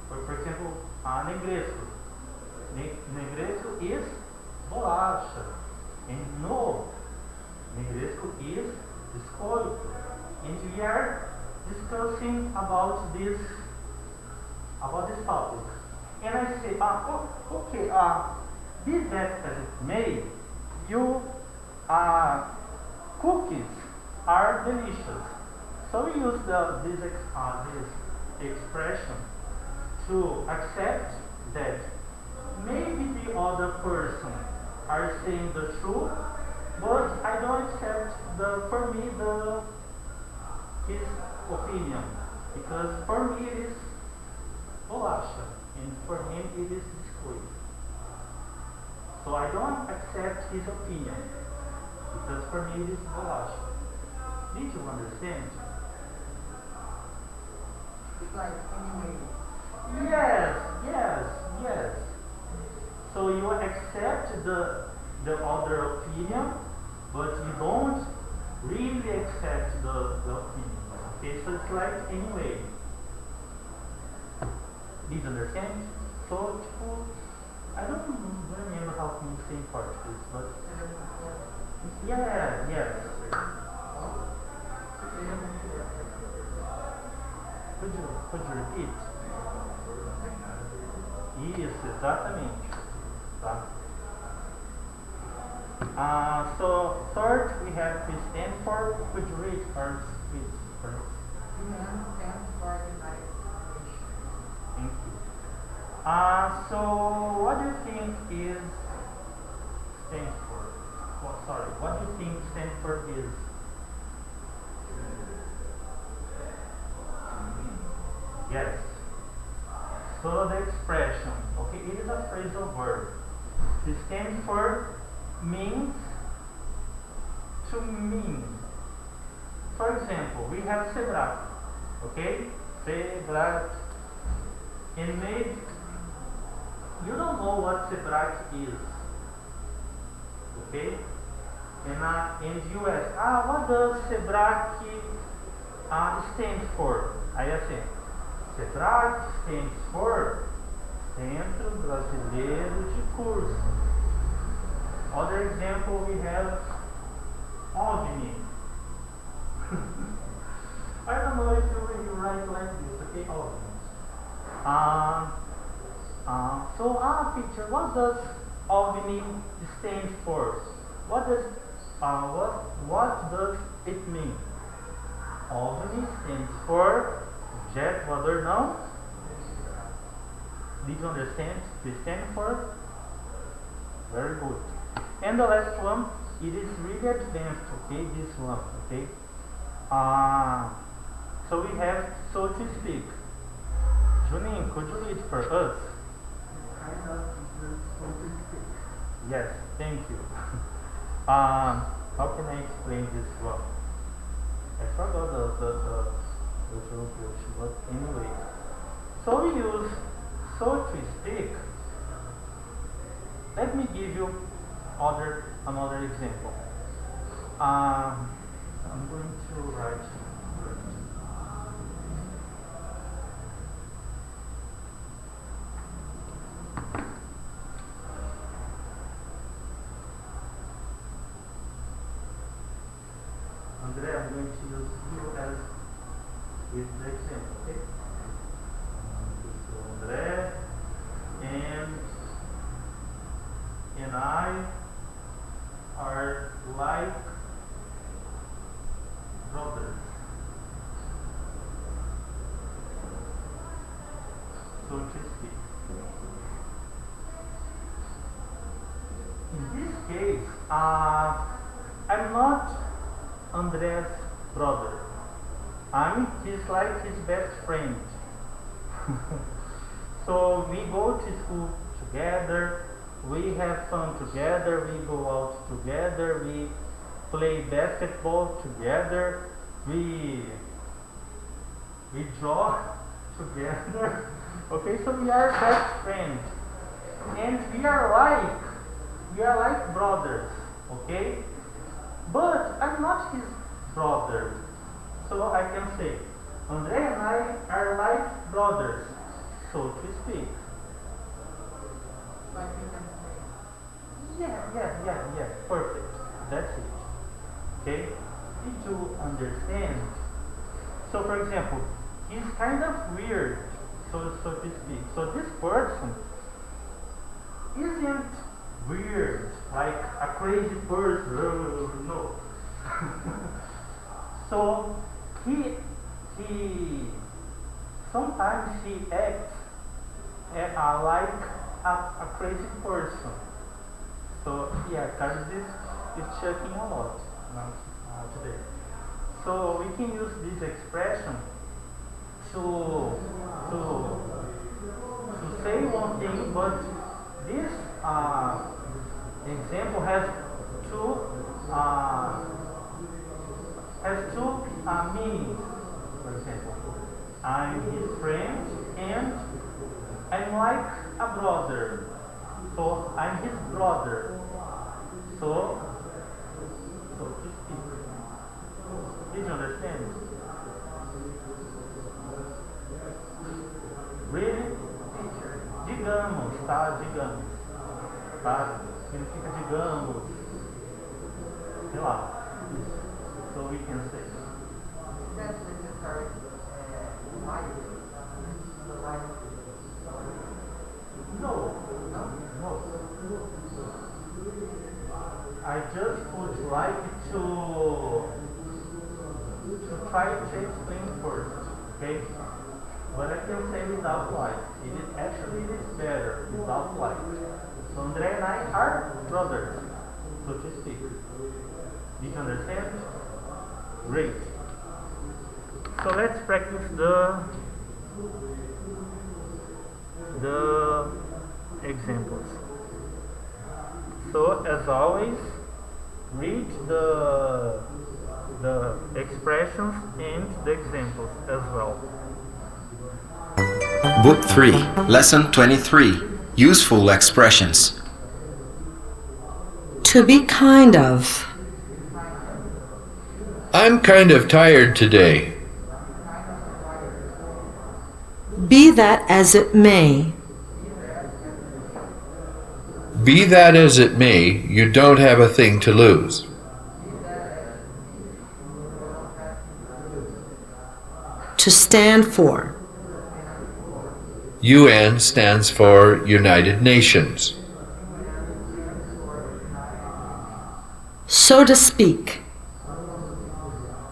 For example, negresco. Negresco is bolacha, and no, negresco is biscoito. And we are discussing about this topic. And I say, okay, be that as it may, cookies are delicious. So we use this expression to accept that maybe the other person are saying the truth, but I don't accept his opinion, because for me it is bolacha, and for him it is biscoito. So I don't accept his opinion, because for me it is bolacha. Did you understand? It's like anyway. Yes. So you accept the other opinion, but you don't really accept the opinion. Okay, so it's like anyway. Did you understand? So I don't remember how to say in Portuguese, but yes. Could you repeat? Isso, exatamente. Tá? So third we have to stand for. Could you read first, please? Human stands for United Nation. Thank you. So what do you think is stands for? What do you think stand for is? Yes. So the expression, okay, it is a phrasal verb. To stand for means to mean. For example, we have Cebrac, okay? Cebrac. And maybe you don't know what Cebrac is, okay? And you ask, what does Cebrac stand for? I say, Cebrac stands for Centro Brasileiro de Curso. Other example, we have OVNI. I don't know if you write like this, okay? OVNI. Teacher, what does OVNI stand for? What does it mean? OVNI stands for jet water, no? Did you understand? We stand for? Very good. And the last one, it is really advanced, okay? This one, okay? So we have so to speak. Juninho, could you read for us? Kind of the so to speak. Yes, thank you. How can I explain this one? I forgot the translation, but anyway. So we use so to speak. Let me give you another example. I'm going to write. André, I'm going to use you as with the example, okay? So André and I are like brothers. So to speak. In this case, I'm not Andre's brother. He's like his best friend. So we go to school together, we have fun together, we go out together, we play basketball together, we draw together. Okay, so we are best friends, and we are like brothers. Okay, but I'm not his brother, so I can say Andre and I are like brothers, so to speak. Like we can say. Yeah, perfect. That's it. Okay, did you understand? So, for example, he's kind of weird, so to speak. So this person isn't weird, like a crazy person. No. So he sometimes he acts like a crazy person. So yeah, Carlos is checking a lot now, today. So we can use this expression to say one thing, but this example has two meanings. For example, I'm his friend and I'm like a brother. So I'm his brother. So to speak. Did you understand? Really? Digamos, tá? Digamos. Tá? Significa digamos. Sei lá. So we can say. That's necessary. Life. The life. No. I just would like to try to explain first, okay? But I can say without light. It is better without light. So Andre and I are brothers, so to speak. Did you understand? Great. So let's practice the examples. So as always, read the expressions and the examples as well. Book 3, Lesson 23, Useful Expressions. To be kind of. I'm kind of tired today. Be that as it may. Be that as it may, you don't have a thing to lose. To stand for. UN stands for United Nations. So to speak.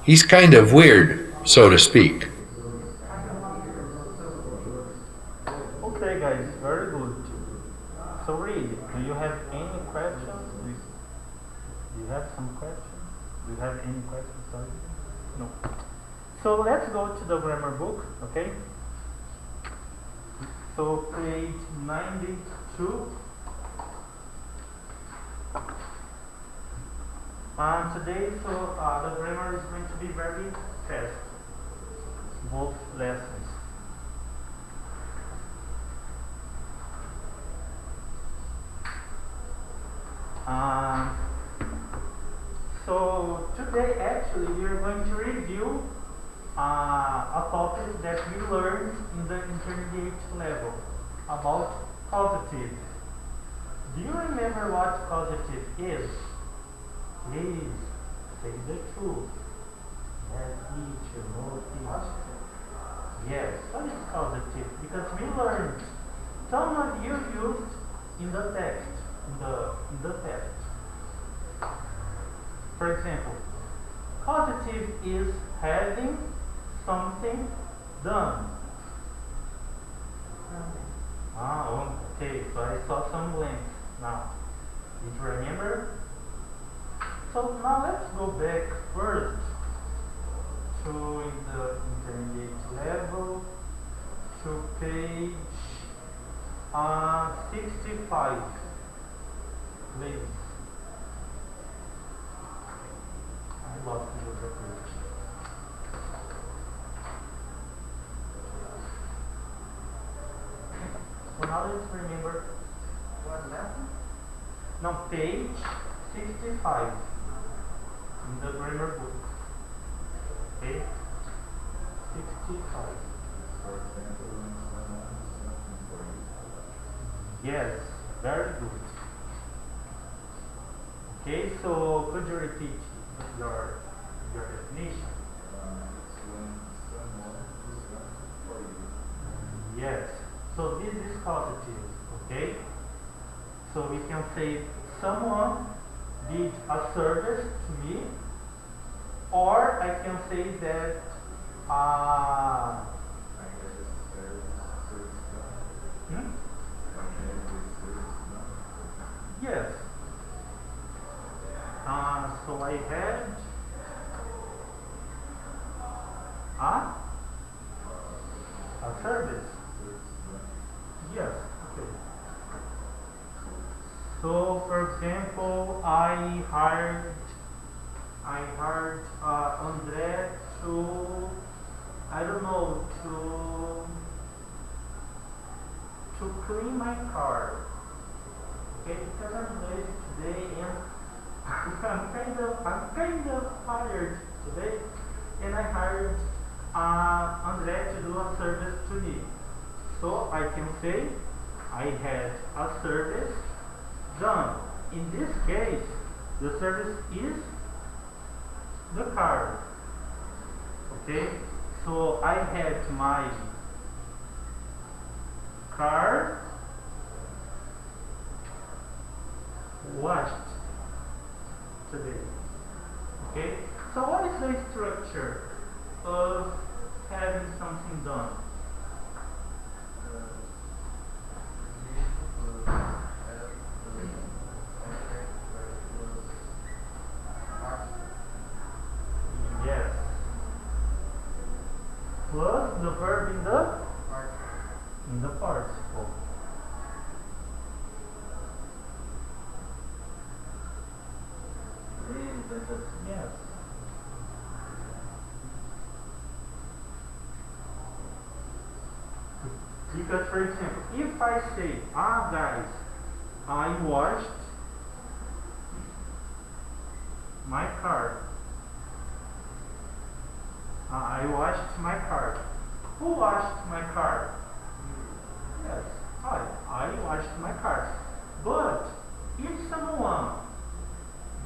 He's kind of weird, so to speak. Okay guys, very good. So read, do you have any questions? Do you have some questions? Do you have any questions? Sorry. No. So let's go to the grammar book, okay? So page 92. Today, the grammar is going to be very fast, both lessons. So today actually we are going to review a topic that we learned in the intermediate level about causative. Do you remember what causative is? Please say the truth. Yes, teacher, no teacher. Yes, what is causative? Because we learned some of you used in the text, in the text. For example, causative is having something done. Okay, so I saw some blanks now. Did you remember? So now let's go back first to the intermediate level to page 65, please. I lost the record. So now let's remember What lesson? now page 65 in the grammar book. Okay? 65. For example, when someone does something for you. Yes, very good. Okay, so could you repeat your definition? It's when someone does something for you. Yes. So this is positive, okay? So we can say someone did a service to me, or I can say that I get this service done. hmm? I get this service done. Yes. So I had a service. Service done. Yes. Okay. So, for example, I hired Andre to, I don't know, to clean my car. Okay, because I'm lazy today and I'm kind of tired today, and I hired Andre to do a service to me. So I can say I had a service done. In this case, the service is the car. Okay, so I had my car washed today. Okay, so what is the structure of having something done? Yes. Plus the verb in the participle. Yes. Because, for example, if I say, guys, I washed my car. I washed my car. Who washed my car? Yes, I washed my car. But if someone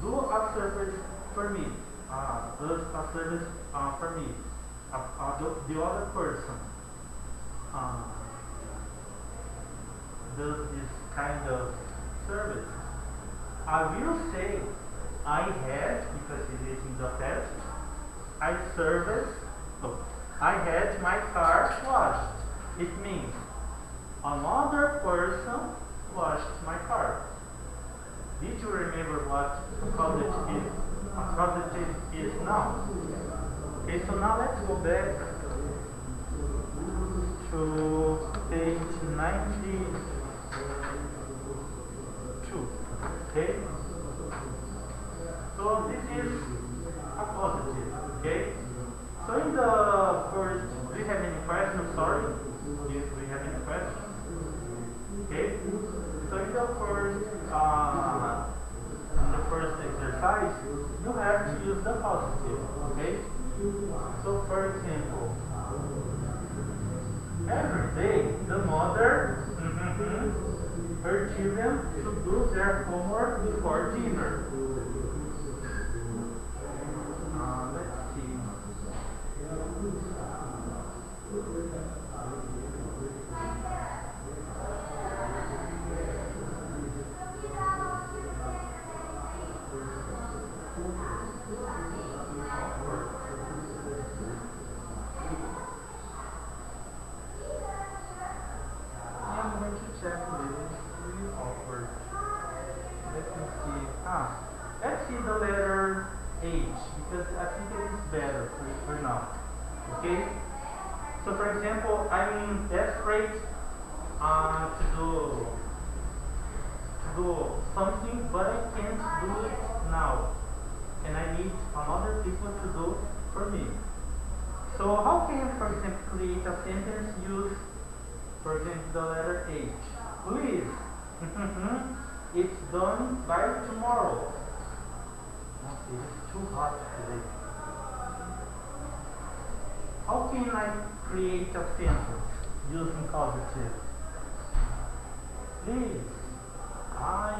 do a service for me, does a service for me, the other person does this kind of service, I will say I had, because it is in the past, I had my car washed. It means another person washed my car. Did you remember what causative is now? Okay, so now let's go back to page 92. Okay? So this is a positive, okay? So in the first, do you have any questions? Sorry? Do you have any questions? Okay? So in the first exercise, you have to use the positive, okay? So for example, every day the mother her children to do their homework before dinner. Let's see. I'm going to check this. It's really awkward. Let me see. Let's see the letter age because I think it is better for now. Okay? So for example, I'm desperate to do something, but I can't do it now, and I need another people to do for me. So how can you, for example, create a sentence use, for example, the letter H? Please, it's done by tomorrow. It's too hot today. How can I create a sentence using causative? Please, I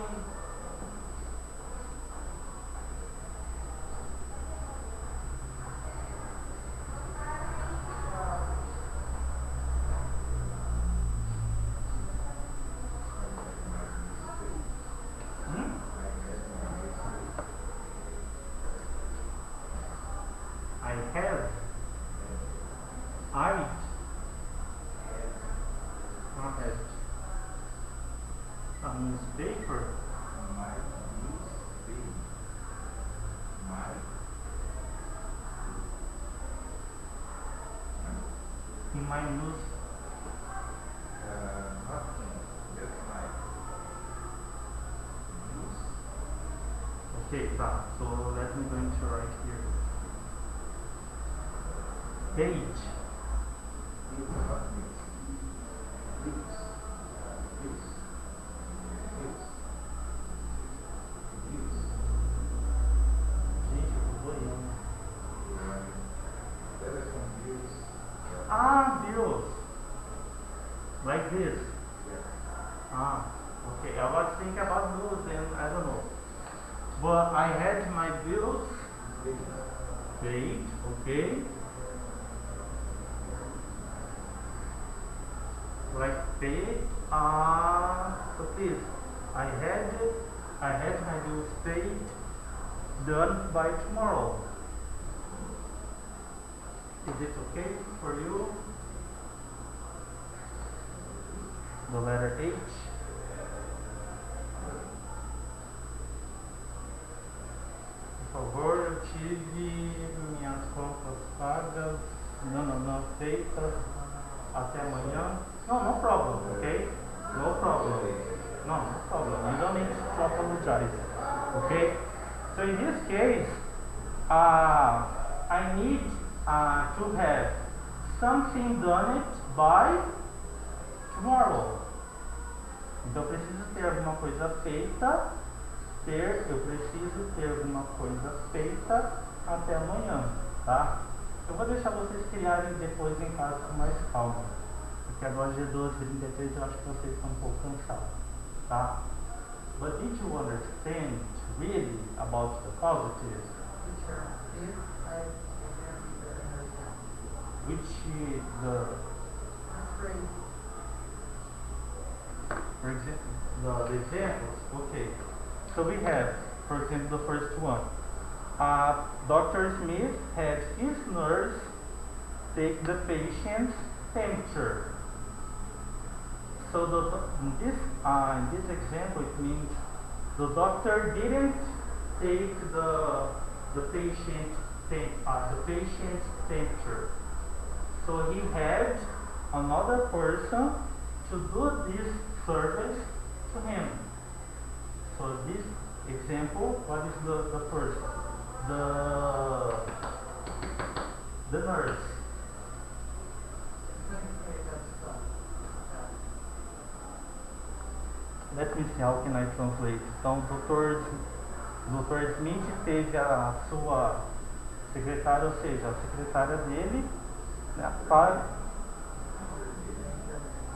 have I had a newspaper. In my news. Okay, so let me going to write here. Page. Gente, eu tô boiando. Bills. Like this. Okay. I was thinking about bills and I don't know. But I had my bills paid, okay? Like paid. So please, I had my bills paid, done by tomorrow. Is it okay for you? The letter H. Por favor, eu tive minhas contas pagas, não feitas até amanhã. No problem, okay? No problem. No problem. You don't need to apologize. Okay? So in this case, I need to have something done it by tomorrow. Então eu preciso ter alguma coisa feita. Eu preciso ter alguma coisa feita até amanhã, tá? Eu vou deixar vocês criarem depois em casa com mais calma. Porque agora de 12h33 eu acho que vocês estão um pouco cansados, tá? But did you understand really about the causative? Teacher, if I understand. Which the Phrase. For example, the examples, okay. So we have, for example, the first one. Dr. Smith had his nurse take the patient's temperature. So in this example, it means the doctor didn't take the patient's temperature. So he had another person to do this service to him. So this example, what is the first? The nurse. Let me see, how can I translate? Então, Dr. Smith teve a sua secretária, ou seja, a secretária dele, né,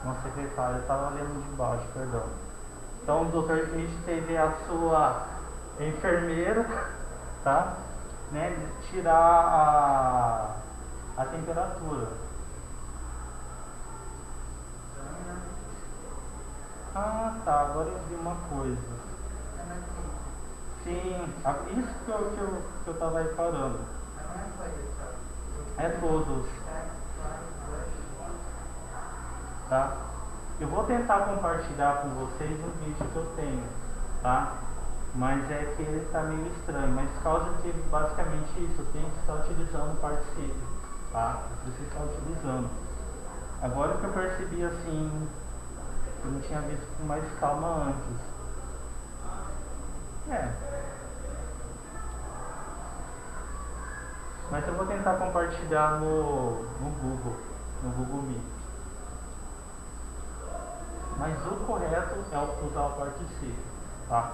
uma secretária, estava lendo de baixo, perdão. Então, o Dr. Smith teve a sua enfermeira, tá? Né, tirar a temperatura. Tá, agora eu vi uma coisa. Sim, isso que eu tava reparando. É todos. Tá? Eu vou tentar compartilhar com vocês um vídeo que eu tenho, tá? Mas é que ele está meio estranho. Mas causa que basicamente isso, tem que estar utilizando o particípio, tá? Você está utilizando. Agora que eu percebi assim, eu não tinha visto com mais calma antes. Mas eu vou tentar compartilhar no Google Meet. Mas o correto é usar o particípio, tá?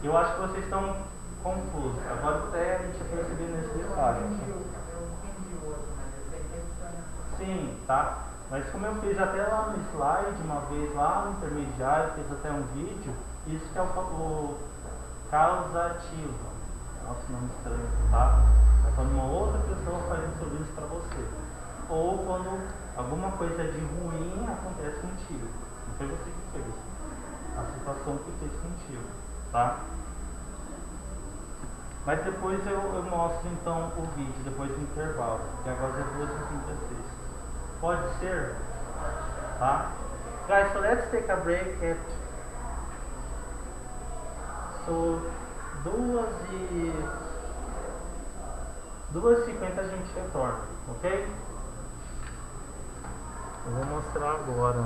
Eu acho que vocês estão confusos. Agora até a gente perceber nesse detalhe. Eu entendi o outro, mas eu sei que Sim, tá? Mas como eu fiz até lá no slide, uma vez lá no intermediário, fiz até um vídeo, isso que é o causativo. Nossa, nome estranho, tá? É quando uma outra pessoa faz um serviço para você. Ou quando alguma coisa de ruim acontece contigo. Não foi você que fez. A situação que fez contigo, tá? Mas depois eu mostro então o vídeo, depois do intervalo. Que agora é 2h36. Pode ser? Tá? Guys, so let's take a break at... So, 2h50 a gente retorna, ok? Eu vou mostrar agora.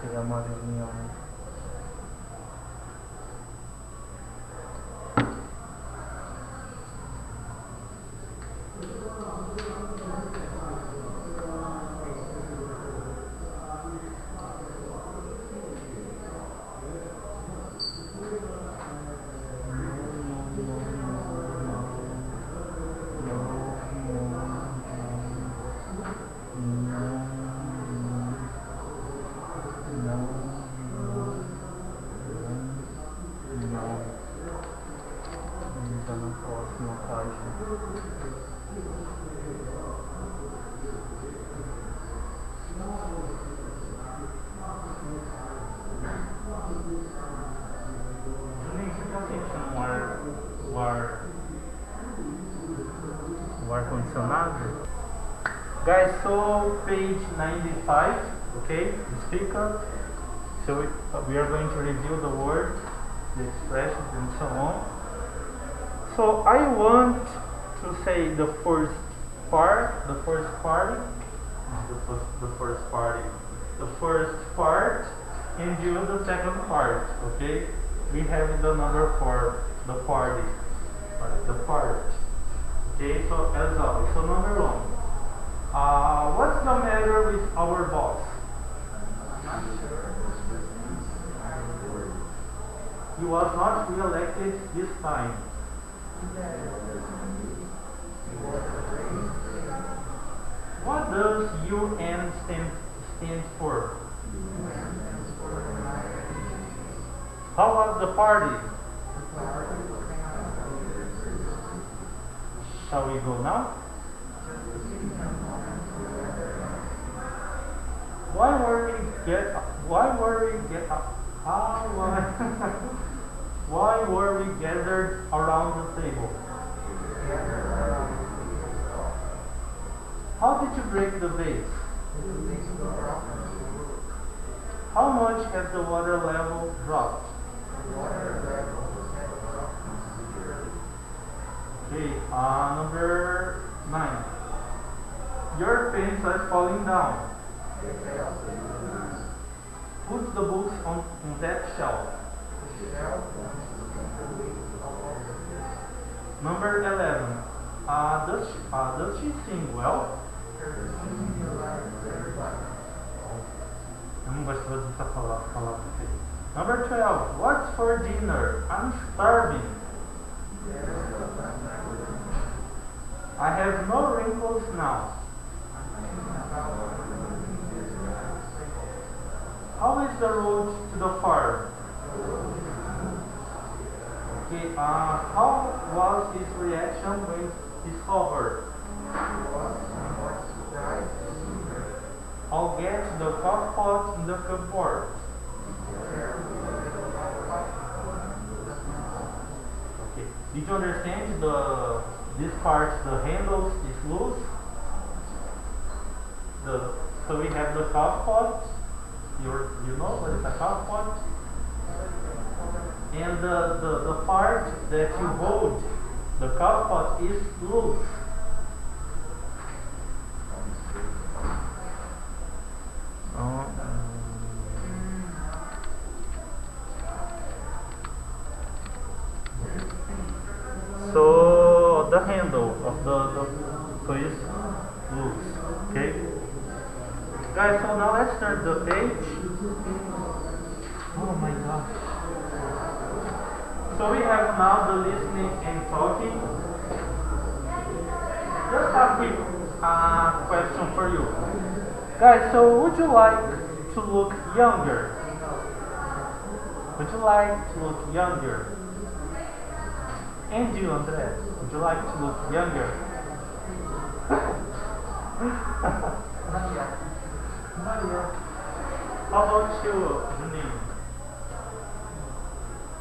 Pegar uma reunião. O ar-condicionado. Guys, so page 95, okay, the speaker. So we are going to review the words, the expressions, and so on. So I want to say the first part, the first part, and do the second part. Okay, we have the number 4, the party, the part. Okay, so as always, so number 1. What's the matter with our boss? He was not re-elected this time. What does UN stand for? How was the party? Shall we go now? Why were we gathered around the table? How did you break the vase? How much has the water level dropped? Okay, number 9. Your pens are falling down. Put the books on that shelf. Number 11. Does she sing well? Eu não gosto dessa palavra. Number 12. What's for dinner? I'm starving. I have no wrinkles now. How is the road to the farm? Okay, how was his reaction when discovered? I'll get the coffee pot in the cupboard. Okay, did you understand this part? The handles is loose. So we have the coffee pot. You know what is a coffee pot? And the part that you hold the coffee pot is loose. So the handle of the so is loose. Okay, guys. So now let's turn the page. Oh my God. So we have now the listening and talking. Just a quick question for you. Guys, so would you like to look younger? Would you like to look younger? And you, Andrea, would you like to look younger? Not yet. Not yet. How about you, Janine?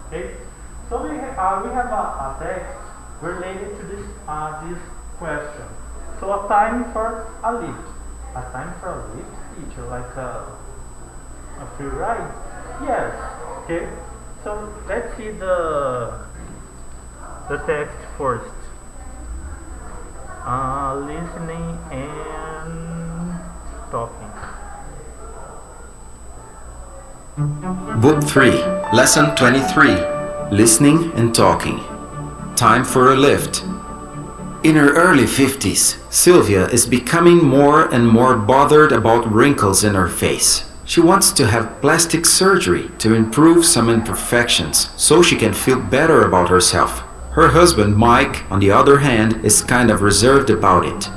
Okay, so we have a text related to this question. So a time for a lift. A time for a lift, teacher, like a free ride? Yes. Okay. So let's see the text first. Listening and talking. Book 3, Lesson 23, Listening and Talking. Time for a lift. In her early 50s, Sylvia is becoming more and more bothered about wrinkles in her face. She wants to have plastic surgery to improve some imperfections so she can feel better about herself. Her husband, Mike, on the other hand, is kind of reserved about it.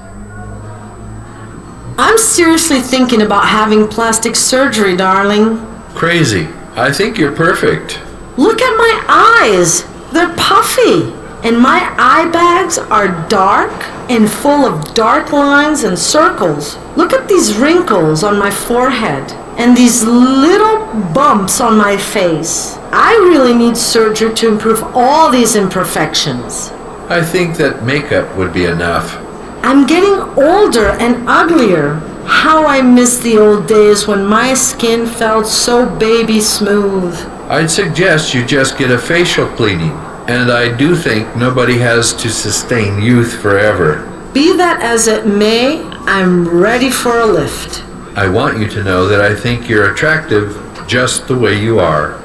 I'm seriously thinking about having plastic surgery, darling. Crazy. I think you're perfect. Look at my eyes. They're puffy. And my eye bags are dark and full of dark lines and circles. Look at these wrinkles on my forehead and these little bumps on my face. I really need surgery to improve all these imperfections. I think that makeup would be enough. I'm getting older and uglier. How I miss the old days when my skin felt so baby smooth. I'd suggest you just get a facial cleaning. And I do think nobody has to sustain youth forever. Be that as it may, I'm ready for a lift. I want you to know that I think you're attractive just the way you are.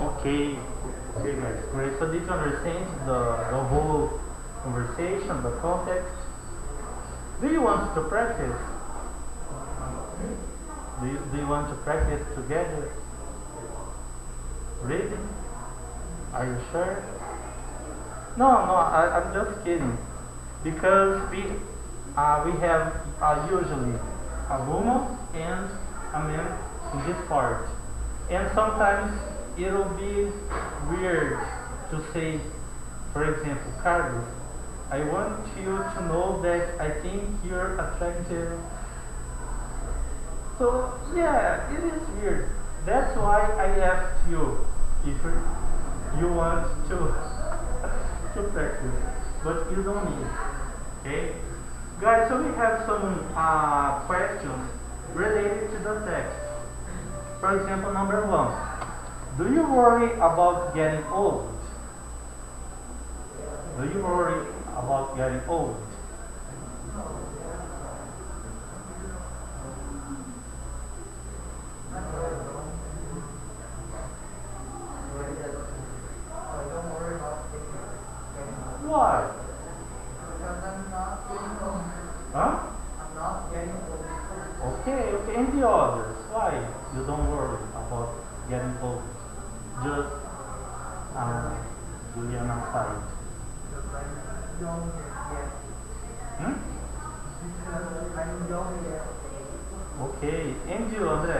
Okay, guys, great. So did you understand the whole conversation, the context? Do you want to practice? Do you want to practice together? Reading? Are you sure? No, I'm just kidding. Because we have usually a woman and a man in this part. And sometimes it'll be weird to say, for example, Carlos, I want you to know that I think you're attractive. So yeah, it is weird. That's why I asked you if you want to practice, but you don't need. Okay, guys. So we have some questions related to the text. For example, number 1: do you worry about getting old? Do you worry about getting old? Why? Because I'm not getting old. Huh? I'm not getting old. Okay, and the others? Why you don't worry about getting old? Just Juliana side. Because I'm young yet. Hmm? Because I'm young yet. Okay. And you, André?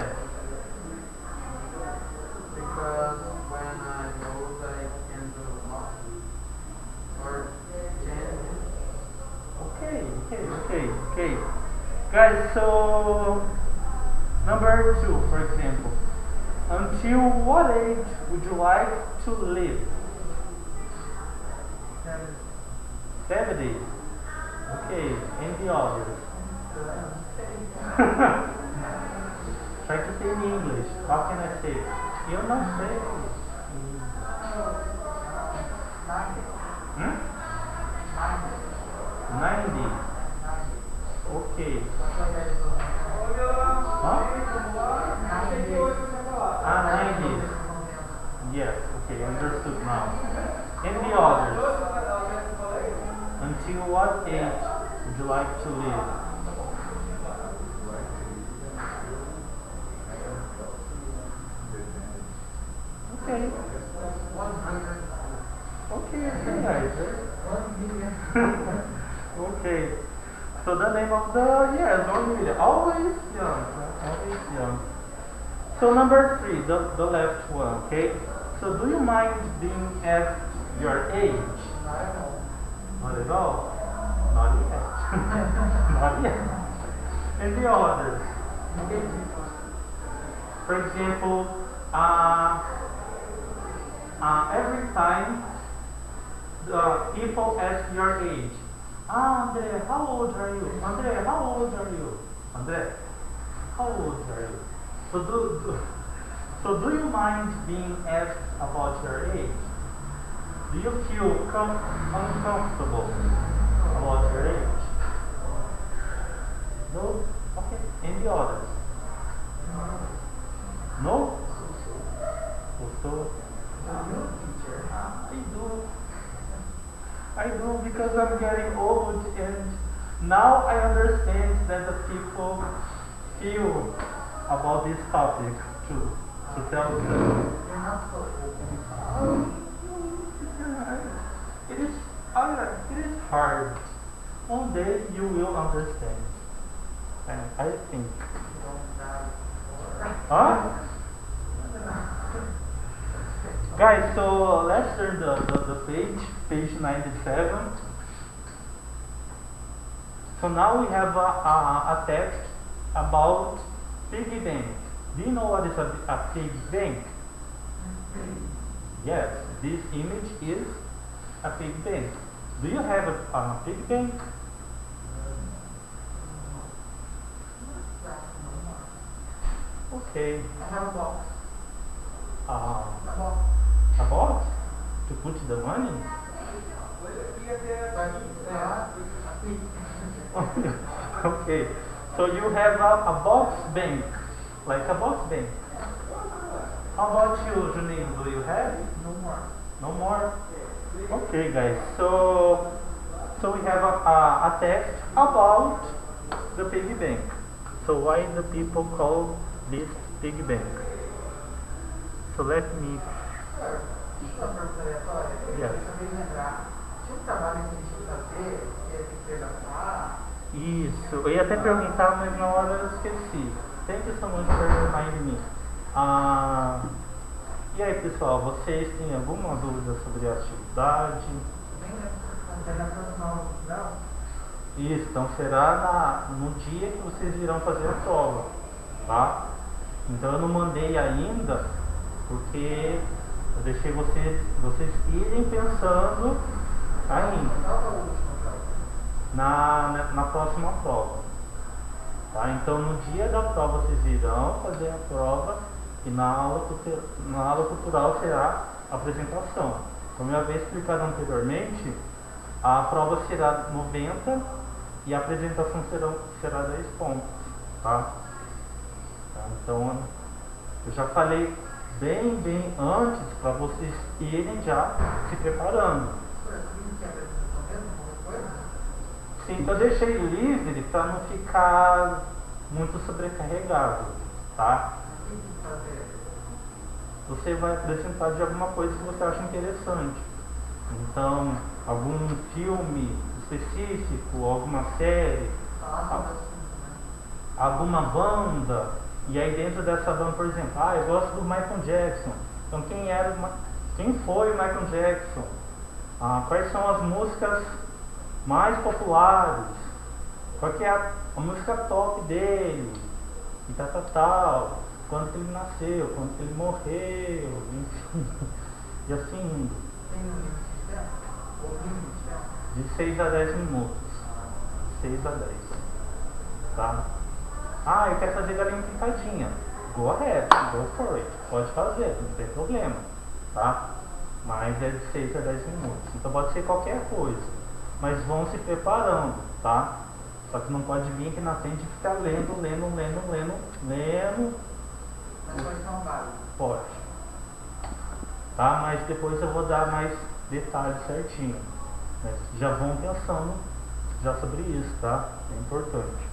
Because when I lose, I can do or change. Okay. Guys, so number 2, for example. Until what age would you like to live? 70. Okay, and the others? Try to say in English. How can I say? Eu não sei. Hmm? 90. Okay. Huh? 90. Yes, okay, understood now. And the others? Until what age would you like to live? Okay. Okay, guys. Okay. So the name of the, yes, 1 million. Always young. Always young. So number 3, the left one, okay? So do you mind being asked your age? Not at all? Not yet. Not yet. And the others? For example, every time people ask your age, Andre, how old are you? Andre, how old are you? Andre, how old are you? So do you mind being asked about your age? Do you feel uncomfortable about your age? No? Okay. And the others? No? Also, I do because I'm getting old, and now I understand that the people feel about this topic too. To tell you. It is hard. One day you will understand. And I think. Huh? Guys, so let's turn the page 97. So now we have a text about piggy bank. Do you know what is a piggy bank? Yes, this image is a piggy bank. Do you have a piggy bank? Okay. I have a box. A box? To put the money? Okay. So you have a box bank. Like a box bank. How about you, Juninho? Do you have? No more. No more? Okay, guys. So we have a text about the piggy bank. So why the people call this piggy bank? So let me. Yes. Isso. Eu ia até perguntar, mas na hora eu esqueci. Thank you so much for reminding me. E aí, pessoal, vocês têm alguma dúvida sobre a atividade? Isso, então será no dia que vocês irão fazer a prova, tá? Então eu não mandei ainda, porque eu deixei vocês irem pensando ainda na próxima prova, tá? Então no dia da prova vocês irão fazer a prova e na aula cultural será a apresentação. Como eu havia explicado anteriormente, a prova será 90 e a apresentação será 10 pontos, tá? Então eu já falei bem antes para vocês irem já se preparando. Sim, eu deixei livre para não ficar muito sobrecarregado, tá? Você vai apresentar de alguma coisa que você acha interessante. Então, algum filme específico, alguma série. alguma banda, e aí dentro dessa banda, por exemplo, eu gosto do Michael Jackson. Então quem foi o Michael Jackson? Quais são as músicas mais populares? Qual que é a música top dele? E tal. Quando que ele nasceu, quando que ele morreu, enfim. E assim indo. Tem um limite de tempo? Ou limite de tempo? De 6 a 10 minutos. 6 a 10. Tá? Eu quero fazer galinha pintadinha. Go ahead, go for it. Pode fazer, não tem problema. Tá? Mas é de 6 a 10 minutos. Então pode ser qualquer coisa. Mas vão se preparando, tá? Só que não pode vir aqui na frente e ficar lendo. Mas pode ser um vago. Pode. Tá? Mas depois eu vou dar mais detalhes certinho. Mas já vão pensando já sobre isso, tá? É importante.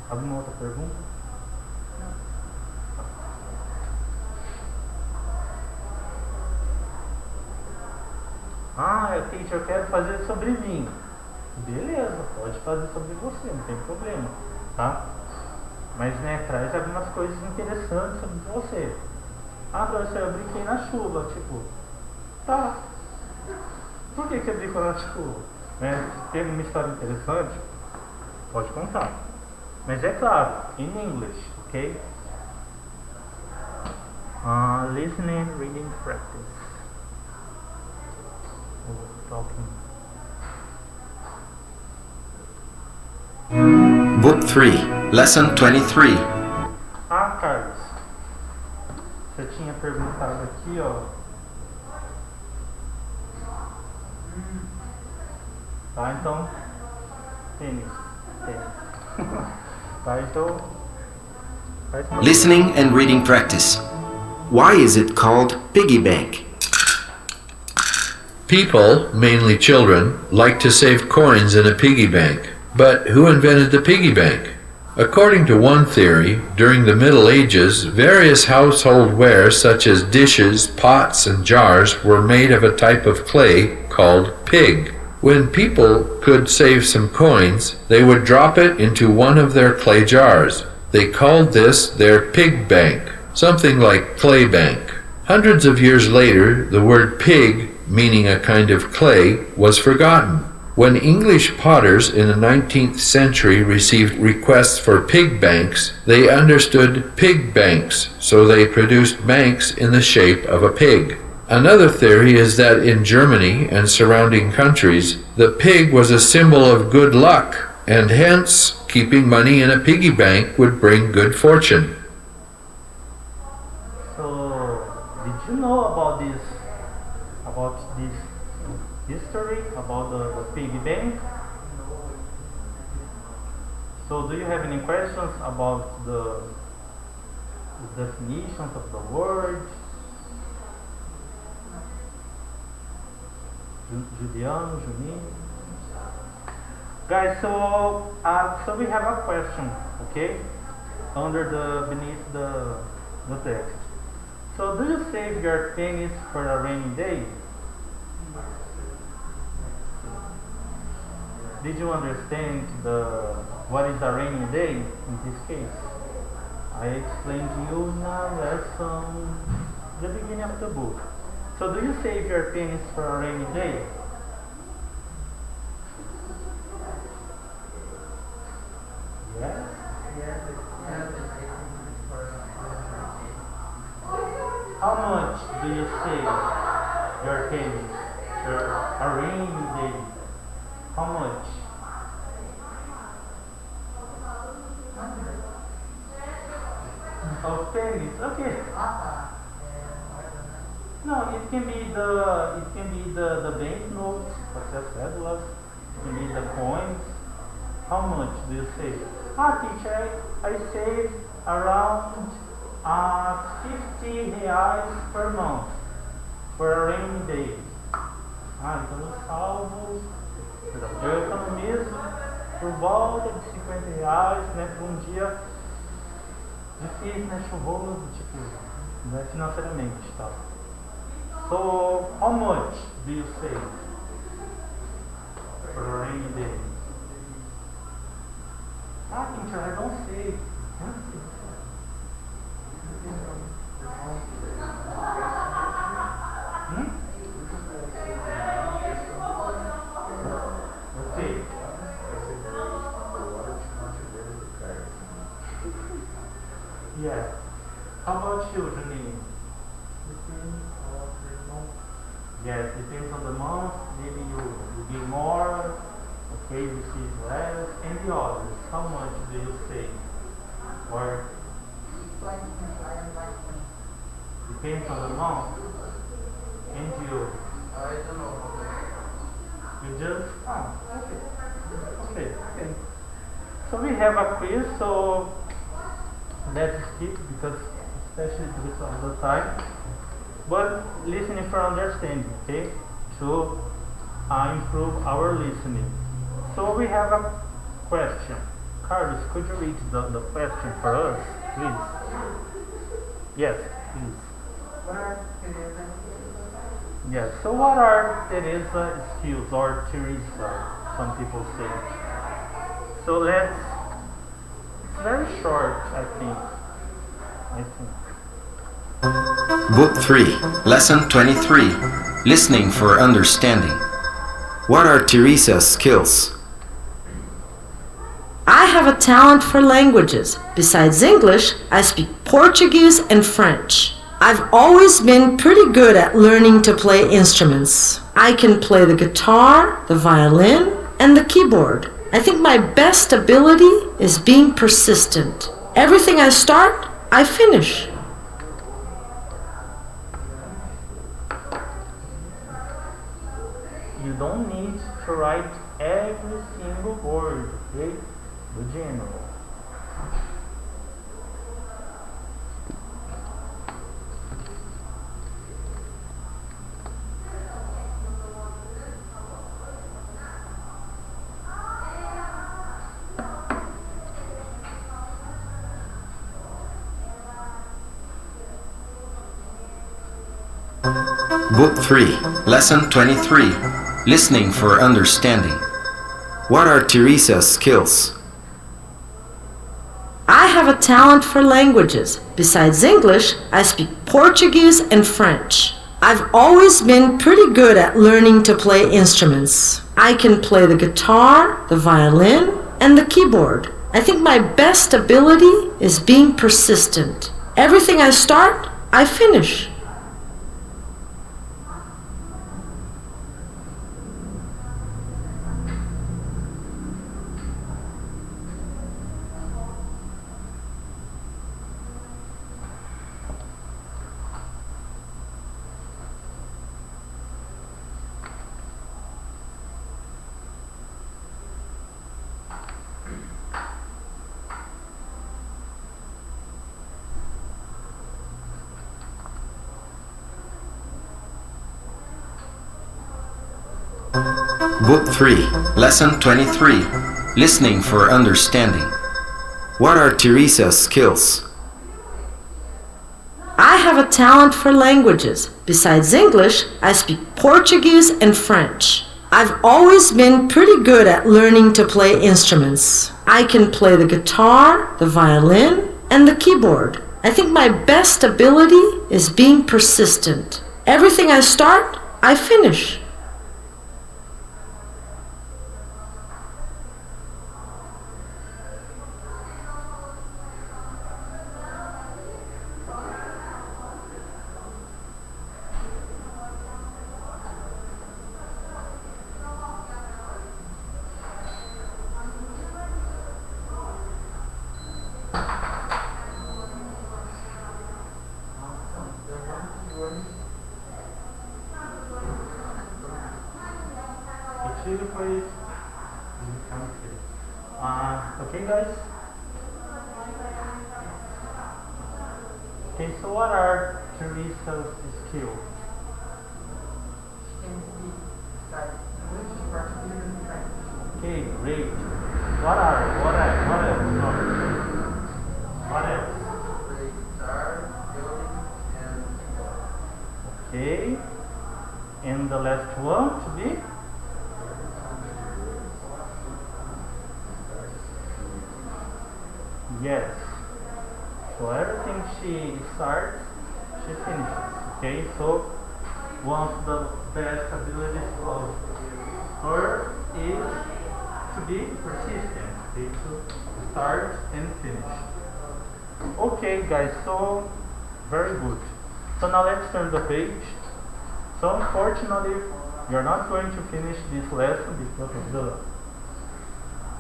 Alguma outra pergunta? Teacher, eu quero fazer sobre mim. Beleza, pode fazer sobre você, não tem problema, tá? Mas, traz algumas coisas interessantes sobre você. Professor, eu brinquei na chuva, tipo, tá. Por que você brincou na chuva? Teve uma história interessante? Pode contar. Mas é claro, in English, ok? Listening, reading, practice. Talking. Book 3, Lesson 23. Carlos, você tinha perguntado aqui, ó. Tá, então, tênis. Tá, então, Listening and reading practice. Why is it called piggy bank? People, mainly children, like to save coins in a piggy bank. But who invented the piggy bank? According to one theory, during the Middle Ages, various household wares such as dishes, pots, and jars were made of a type of clay called pig. When people could save some coins, they would drop it into one of their clay jars. They called this their pig bank, something like clay bank. Hundreds of years later, the word pig, meaning a kind of clay, was forgotten. When English potters in the 19th century received requests for pig banks, they understood pig banks, so they produced banks in the shape of a pig. Another theory is that in Germany and surrounding countries, the pig was a symbol of good luck, and hence, keeping money in a piggy bank would bring good fortune. So, did you know about this history about the piggy bank? So, do you have any questions about the definitions of the word? Juliano, Juninho? Guys, so we have a question, okay? Beneath the text. So, do you save your pennies for a rainy day? Did you understand what is a rainy day in this case? I explained to you in a lesson, the beginning of the book. So do you save your pennies for a rainy day? Yes? How much do you save your pennies for a rainy day? How much? Of pennies, okay. No, it can be the banknotes, such as cédulas. It can be the coins. How much do you save? Teacher, I save around 50 reais per month for a rainy day. Então eu salvo, eu economizo por volta de 50 reais, né, por um dia difícil, né, chuvoso, tipo, né, financeiramente, tá? So, how much do you save for a rainy day? Ah, teacher, I don't sei. Hmm? Okay. Yeah. How about you, Janine? Yes, depends on the month. Maybe you give more, okay, you receive less, and the others. How much do you save? Or depends on the month. And you? I don't know. You just okay. So we have a quiz, so let's skip because especially this of the time. But listening for understanding, okay? To improve our listening. So we have a question. Carlos, could you read the question for us, please? Yes, please. What are Teresa's Yes. So what are Teresa's skills or Teresa? Some people say. So it's very short, I think. Book 3, Lesson 23, Listening for Understanding. What are Teresa's skills? I have a talent for languages. Besides English, I speak Portuguese and French. I've always been pretty good at learning to play instruments. I can play the guitar, the violin, and the keyboard. I think my best ability is being persistent. Everything I start, I finish. You don't need to write every single word, okay? The general. Book 3, Lesson 23, Listening for Understanding. What are Teresa's skills? I have a talent for languages. Besides English, I speak Portuguese and French. I've always been pretty good at learning to play instruments. I can play the guitar, the violin, and the keyboard. I think my best ability is being persistent. Everything I start, I finish. Book 3, Lesson 23, Listening for Understanding. What are Teresa's skills? I have a talent for languages. Besides English, I speak Portuguese and French. I've always been pretty good at learning to play instruments. I can play the guitar, the violin, and the keyboard. I think my best ability is being persistent. Everything I start, I finish. Okay, guys? Okay, so what are Teresa's skills? She can speak besides English, Portuguese, and French. Okay, great. What else? Sorry. What else? Play guitar, violin, and keyboard. Okay. And the last one to be? Yes. So everything she starts, she finishes. Okay, so one of the best abilities of her is to be persistent. Okay, to start and finish. Okay, guys. So very good. So now let's turn the page. So unfortunately, we are not going to finish this lesson because of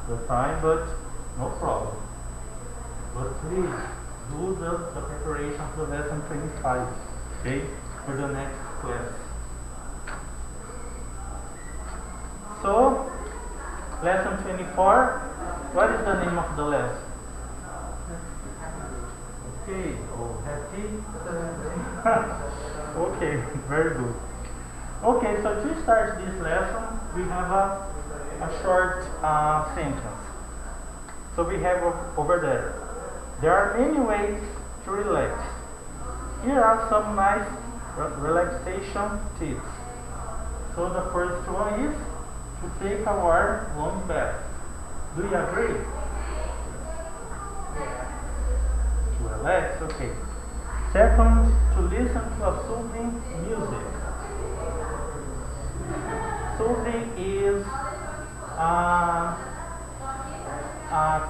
the time, but no problem. But please do the preparation for lesson 25, okay, for the next class. So, lesson 24, what is the name of the lesson? Okay, oh, happy? Okay, very good. Okay, so to start this lesson, we have a short sentence. So we have over there. There are many ways to relax. Here are some nice relaxation tips. So the first one is to take a warm bath. Do you agree? To relax, okay. Second, to listen to a soothing music. Soothing is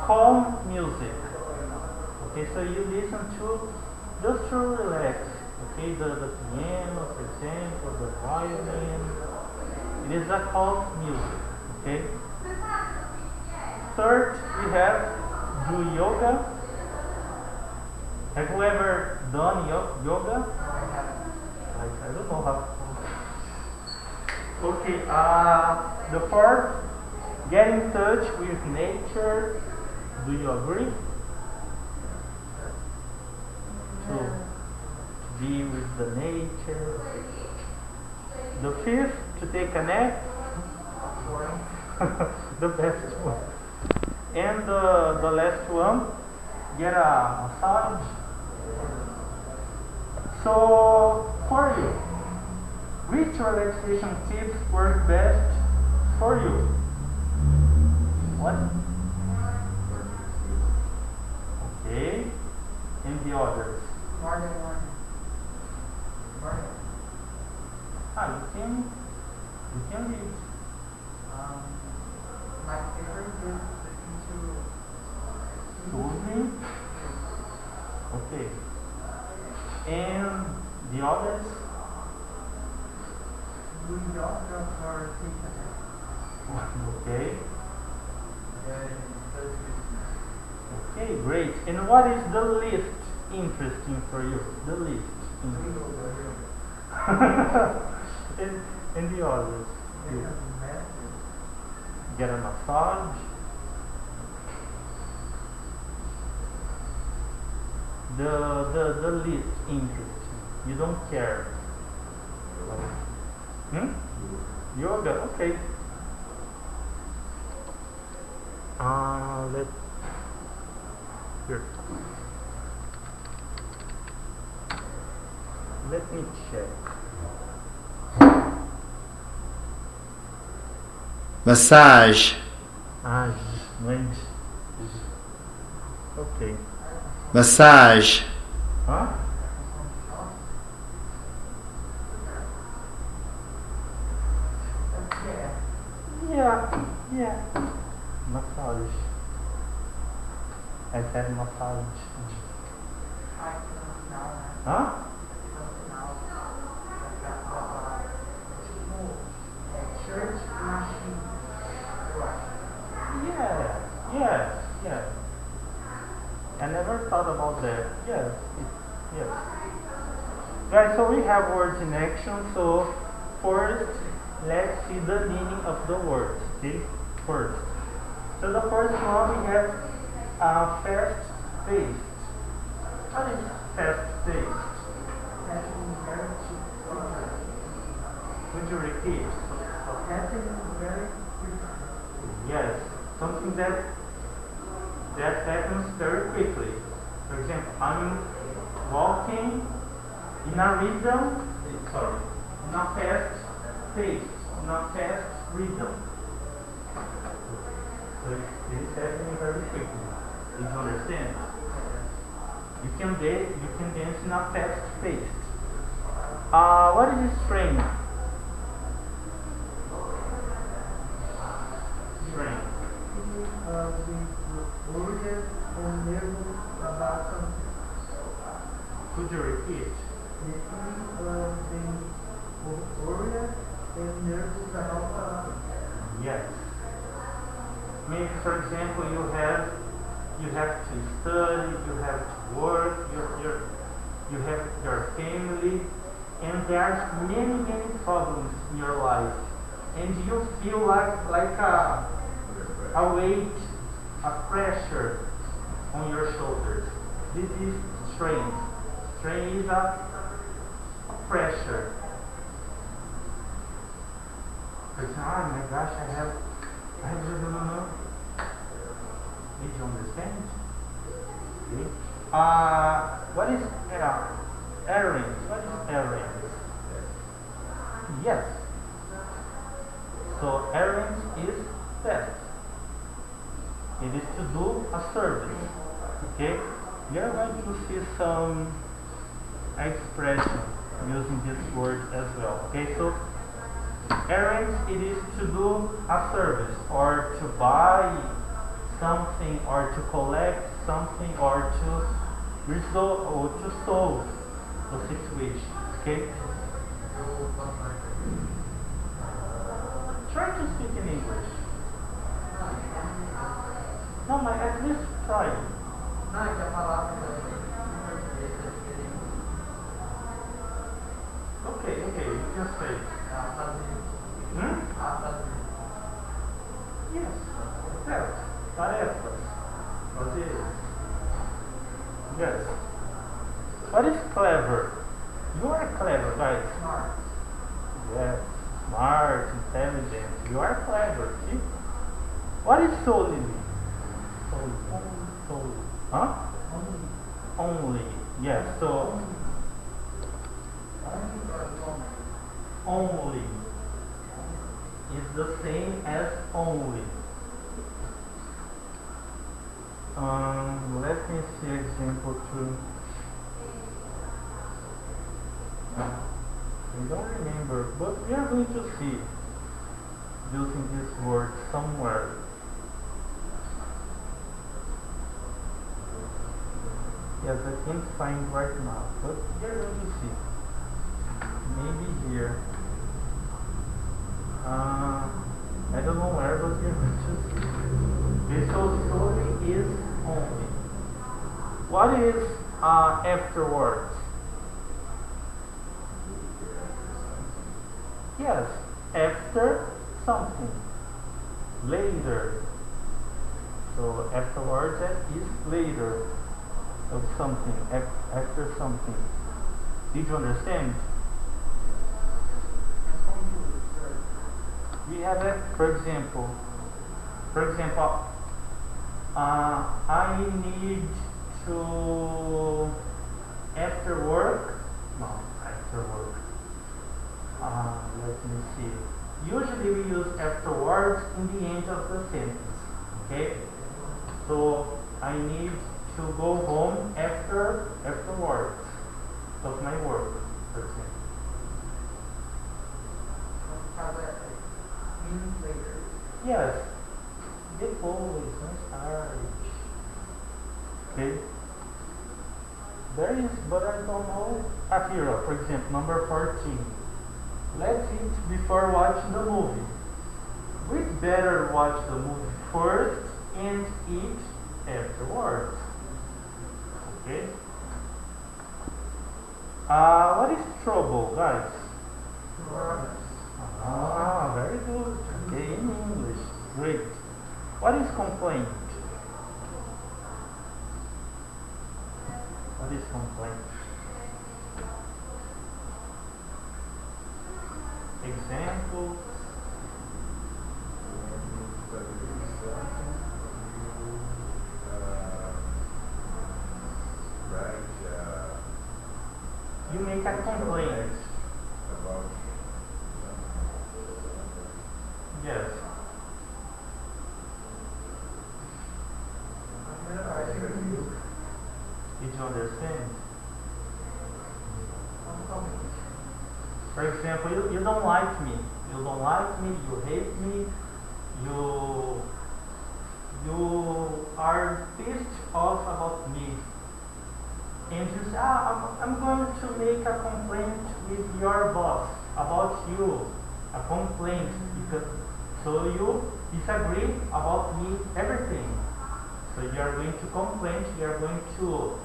calm music. Okay, so you listen to just to relax. Okay, the piano, for example, the violin. It is a calm music. Okay. Third, we have do yoga. Have you ever done yoga? I don't know how. Okay. The fourth, get in touch with nature. Do you agree? To be with the nature. The fifth, to take a nap. The best one. And the last one, get a massage. So, for you, which relaxation tips work best for you? What? Okay. And the others? More than one. You can read. My favorite is listening to Soothing. Okay. And the others? doing yoga or taking Okay. a Okay, great. And what is the least interesting for you? The least interesting. and the others? Get a massage. The least interesting. You don't care. Yoga, okay. Here. Let me check. Massage. Wait. Okay. Massage. Huh? Yeah. Massage. I said massage. Huh? Yeah. I never thought about that. Yes. Guys, so we have words in action. So first, let's see the meaning of the words. Okay? First. So the first one we have fast-paced. What is fast-paced? Would you repeat? Yes, something that happens very quickly. For example, I'm walking in a rhythm. In a fast pace, in a fast rhythm. So it is happening very quickly. Did you understand? You can dance in a fast pace. What is strength? Strength. Orient and nervous about something. Could you repeat? Orient and nervous about something. Yes. Maybe, for example, you have to study, you have to work, you have your family, and there are many problems in your life, and you feel like a weight, a pressure on your shoulders. This is strain. Strain is a pressure. It's, oh my gosh, I don't know. Did you understand? Okay. What is errands? What is errands? Yes. So errands is that. It is to do a service. Okay? We are going to see some expression using this word as well. Okay, so errands, it is to do a service or to buy something or to collect something or to resolve or to solve the situation. Okay? Try to speak in English. No, but at least try. Não, é que a palavra em português é diferente. Okay, you can say. Fazer. Fazer. Yes, that. Tarefas. Fazer. Yes. What is clever? You are clever, guys. Smart. Yes. Smart, intelligent. You are clever, see? What is solely? Solely. Huh? Only. Yes, so only is the same as only. Let me see example 2. I don't remember, but we are going to see using this word somewhere. Yes, I can't find right now, but we are going to see. Maybe here. I don't know where, but we are going to see. Okay, so story is only. What is afterwards? Yes, after something. Later. So afterwards is later of something, after something. Did you understand? We have it, for example, I need to, after work, let me see. Usually we use afterwards in the end of the sentence, okay? So I need to go home afterwards of my work, for example. Means later. Yes, depois, mais tarde. Okay. There is, but I don't know. Here, for example, number 14. Let's eat before watching the movie. We'd better watch the movie first and eat afterwards. Okay. What is trouble, guys? Very good. Okay, in English. Great. What is complaint? What is complaint? Examples. You make a complaint. Yes. A primeira parte you understand? For example, you don't like me. You don't like me, you hate me, you are pissed off about me. And you say, I'm going to make a complaint with your boss about you. A complaint, because so you disagree about me, everything. So you are going to complain, you are going to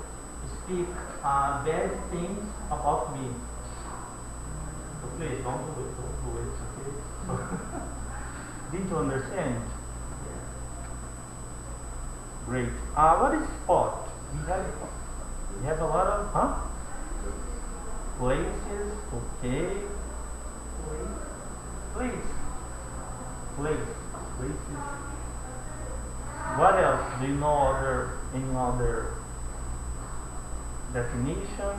speak bad things about me. So please don't do it, okay? So did you understand? Great. What is spot? We have a lot of places, okay. Places. What else? Do you know any other definition?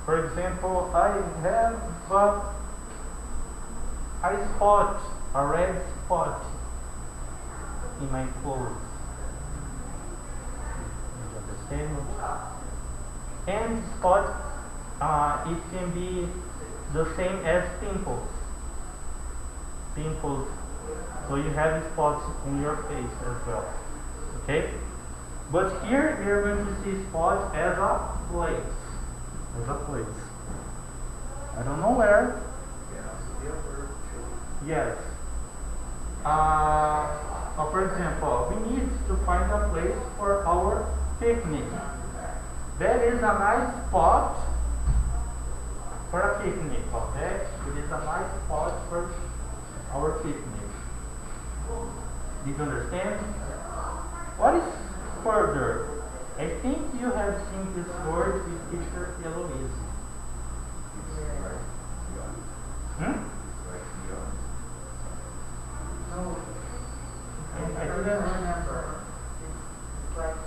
For example, I have a red spot in my clothes. You understand? And spot, it can be the same as pimples. So you have spots on your face as well. Okay? But here we are going to see spot as a place. I don't know where. Yes. For example, we need to find a place for our picnic. That is a nice spot for a picnic, okay? It is a nice spot for our picnic. Did you understand? What is further? I think you have seen this word with teacher Eloise. No, I I don't didn't remember. It's like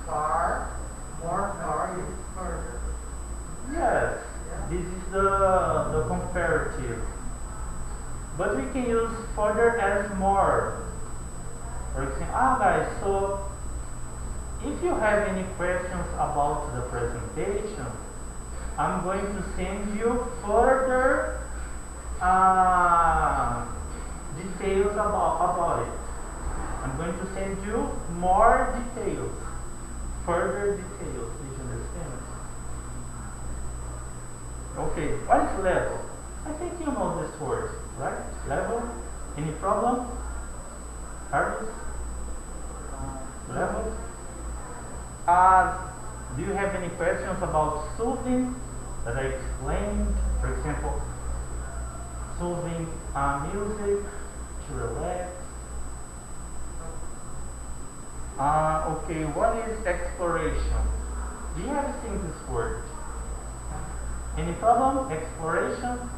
far, more far is further. Yes, this is the comparative. But we can use further as more. For example, guys, so if you have any questions about the presentation, I'm going to send you further details about it. I'm going to send you more details, further details. Did you understand? Okay, what is level? I think you know this word, right? Level? Any problem? Carlos? Level? Do you have any questions about soothing that I explained? For example, soothing music to relax. Okay, what is exploration? Do you have seen this word? Any problem? Exploration?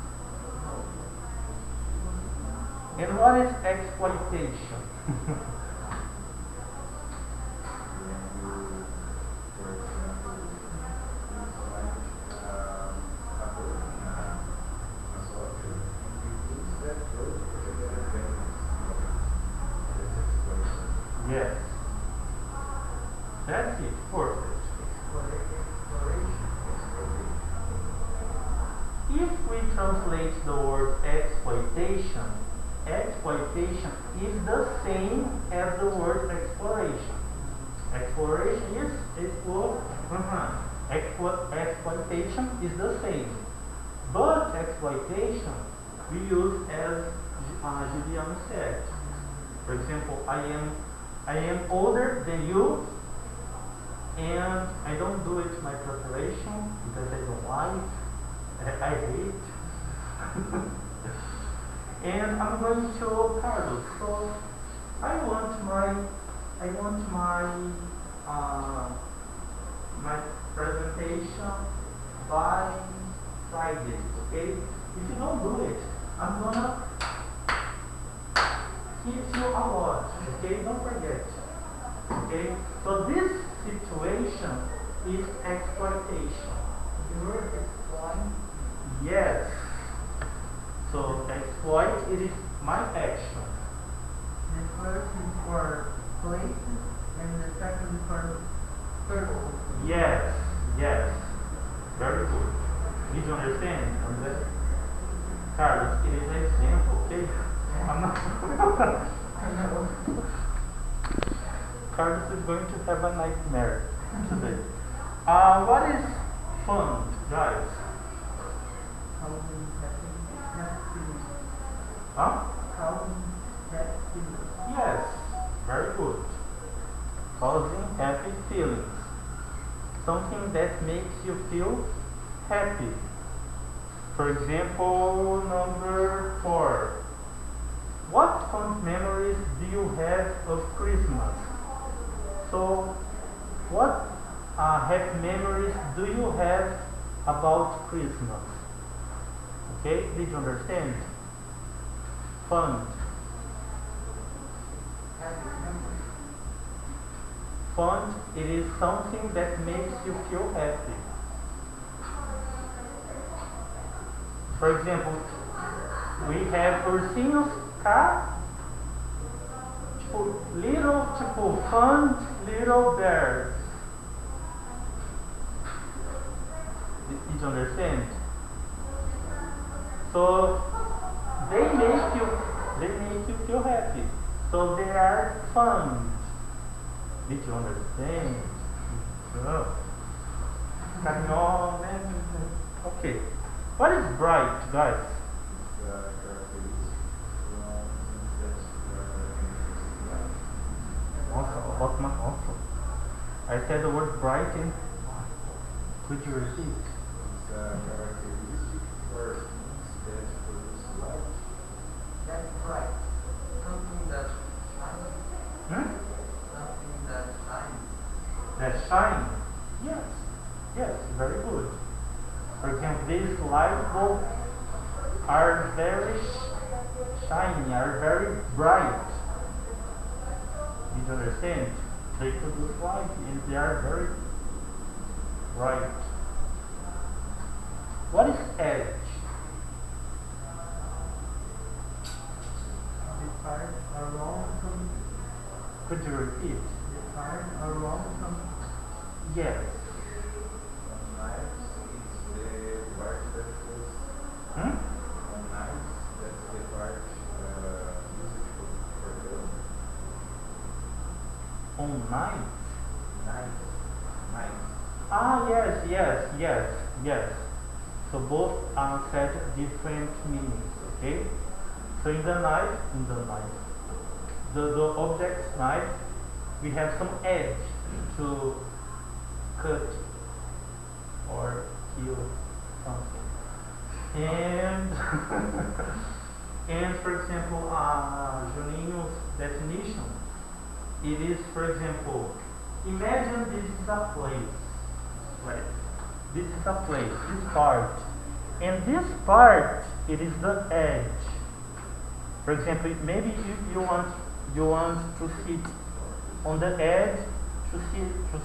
And what is exploitation? Yes. That's it. Perfect. If we translate the word exploitation, exploitation is the same as the word exploration. Exploration is exploitation is the same. But exploitation we use as Julian said. For example, I am older than you, and I don't do it my preparation because I don't like. I hate. And I'm going to Carlos. So I want my presentation by Friday. Okay? If you don't do it, I'm gonna hit you a lot. Okay? Don't forget. Okay? So this situation is exploitation. You're exploiting. Yes. So exploit, it is my action. The first is for places. And the second part, purple. Yes, yes. Very good. Did you understand? Carlos, it is an example, okay? I'm not. Carlos is going to have a nightmare today. What is fun, guys? Huh? Yes, very good. Causing happy feelings. Something that makes you feel happy. For example, number 4. What fond memories do you have of Christmas? So, what happy memories do you have about Christmas? Okay, did you understand? Fun. Fun, it is something that makes you feel happy. For example, we have ursinhos cá, little, fun little bears. Did you understand? So they make you feel happy. So they are fun. Did you understand? Okay. What is bright, guys? Also. I said the word bright and could you repeat? It's a characteristic for things that produce light. That's bright. Something that shines. Something that shines. That shine? Yes, very good. For example, these light bulbs are very shiny, are very bright. Did you understand? They produce light and they are very bright. What is edge? The part around some. Could you repeat? The part around some. Yes. On knives, it's the part that is. On knives, that's the part used for building. On knives? Knives. Yes. So both said different meanings, okay? So in the knife, the object's knife, we have some edge to cut or kill something. And and for example, Juninho's definition, it is, for example, imagine this is a place, right? This is a place, this part, and this part, it is the edge. For example, maybe you want to sit on the edge to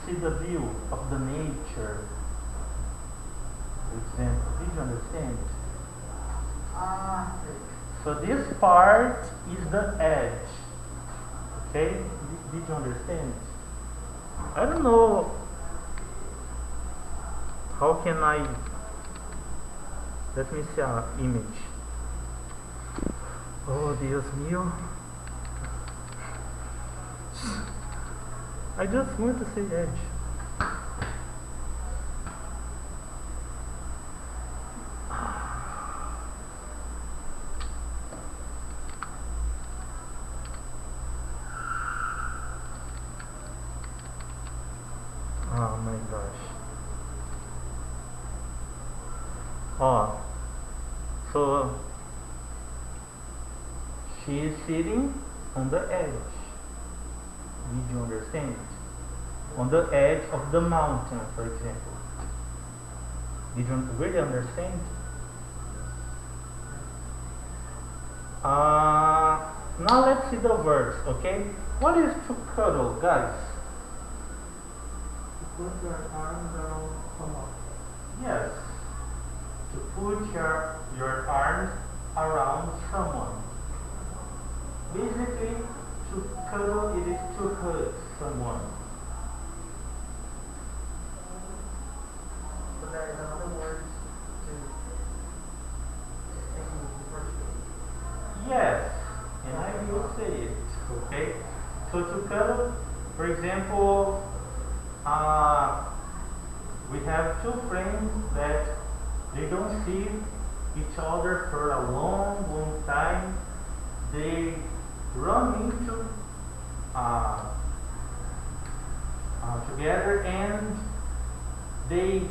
see the view of the nature. For example, did you understand? So this part is the edge. Okay? Did you understand? I don't know. How can I? Let me see an image. Oh, Dios mío. I just want to say edge. Oh my gosh. Oh, so she is sitting on the edge. Did you understand? On the edge of the mountain, for example. Did you really understand? Now let's see the verbs, okay? What is to cuddle, guys? To put your arms around someone. Yes. To put your arms around someone. Basically, to cuddle, it is to hug. someone. So there is another word to sing in Portuguese. Yes, and I will say it, okay? So to cuddle, for example, we have two friends that they don't see each other for a long, long time. They run into together and they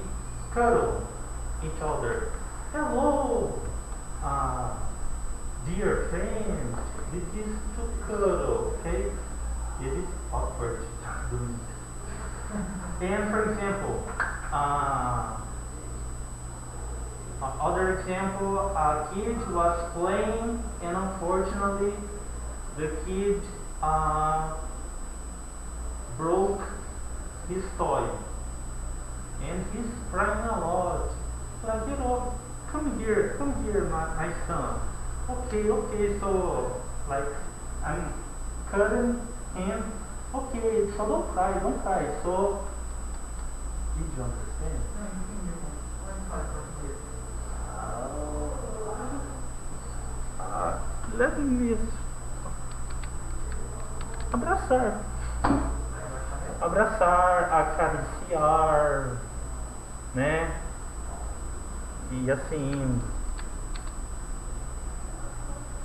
cuddle each other. Hello, dear friend. This is to cuddle, okay? It is awkward doing it. And for example, other example, a kid was playing and unfortunately the kid broke his toy and he's crying a lot. Like, come here, my son. Okay, so like I'm cutting him. Okay, so don't cry. So did you understand? Let me abraçar, acariciar, né? E assim,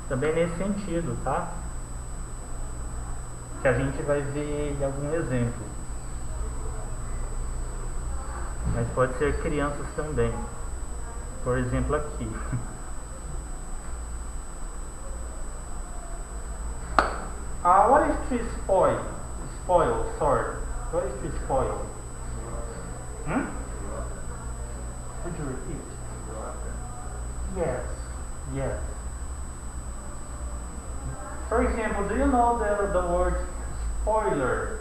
também nesse sentido, tá? Que a gente vai ver em algum exemplo. Mas pode ser crianças também. Por exemplo, aqui. What is to spoil? Sorry. What is to spoil? Would you repeat? Yes. For example, do you know the word spoiler?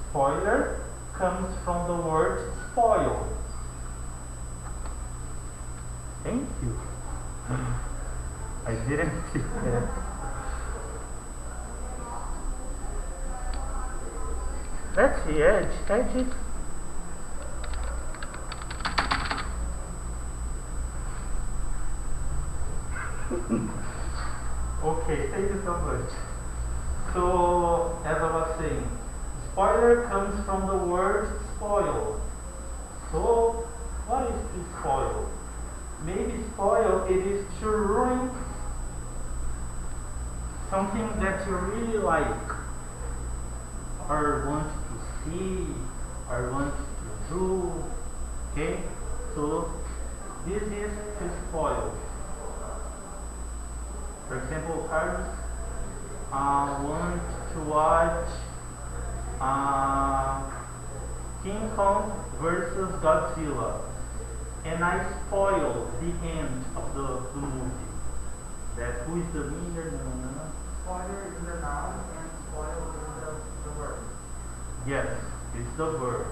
Spoiler comes from the word spoil. Thank you. I didn't see that. That's the edge. Edge is okay, thank you so much. So, as I was saying, spoiler comes from the word spoil. So, what is to spoil? Maybe spoil, it is to ruin something that you really like, or want to see, or want to do. Okay? So, this is to spoil. For example, Carlos want to watch King Kong versus Godzilla, and I spoil the end of the movie. That who is the leader? No. Spoiler is the noun and spoil is the verb. Yes, it's the verb.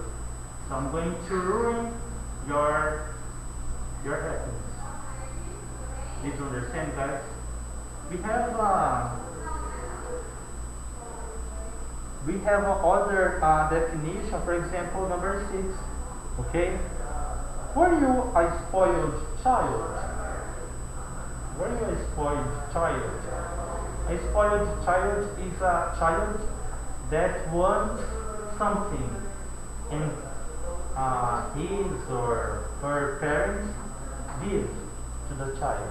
So I'm going to ruin your happiness. Did you understand, guys? We have other definition. For example, number 6. Okay, were you a spoiled child? Were you a spoiled child? A spoiled child is a child that wants something, and his or her parents give to the child.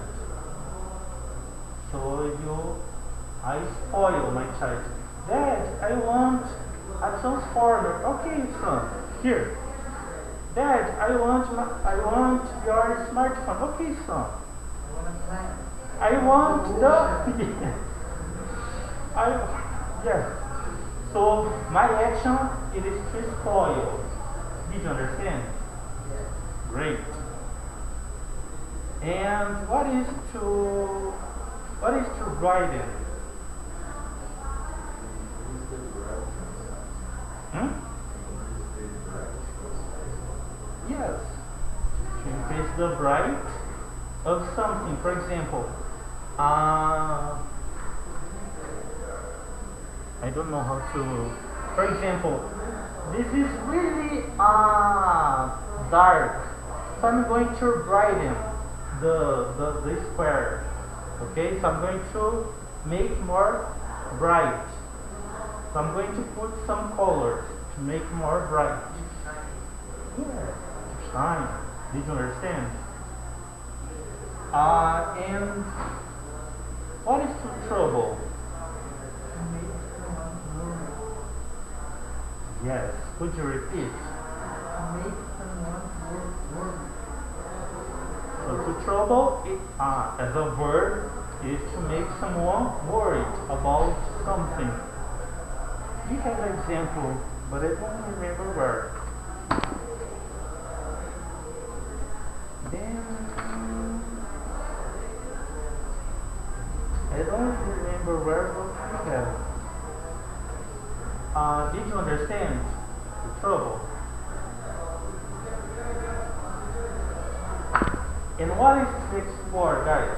So I spoil my child. Dad, I want a transformer. Okay, son, here. Dad, I want your smartphone. Okay, son. I want the yes. So my action, it is to spoil. Did you understand? Great. And what is to widen? Yes. To increase the bright of something. For example, I don't know how to For example, this is really dark, so I'm going to brighten the square. Okay, so I'm going to make more bright. So I'm going to put some colors to make more bright. Yeah, shine. Did you understand? And what is the trouble? Yes, could you repeat? So to trouble, as a verb, is to make someone worried about something. We have an example, but I don't remember where. Then I don't remember where, but we have. Did you understand the trouble? And what is to explore, guys?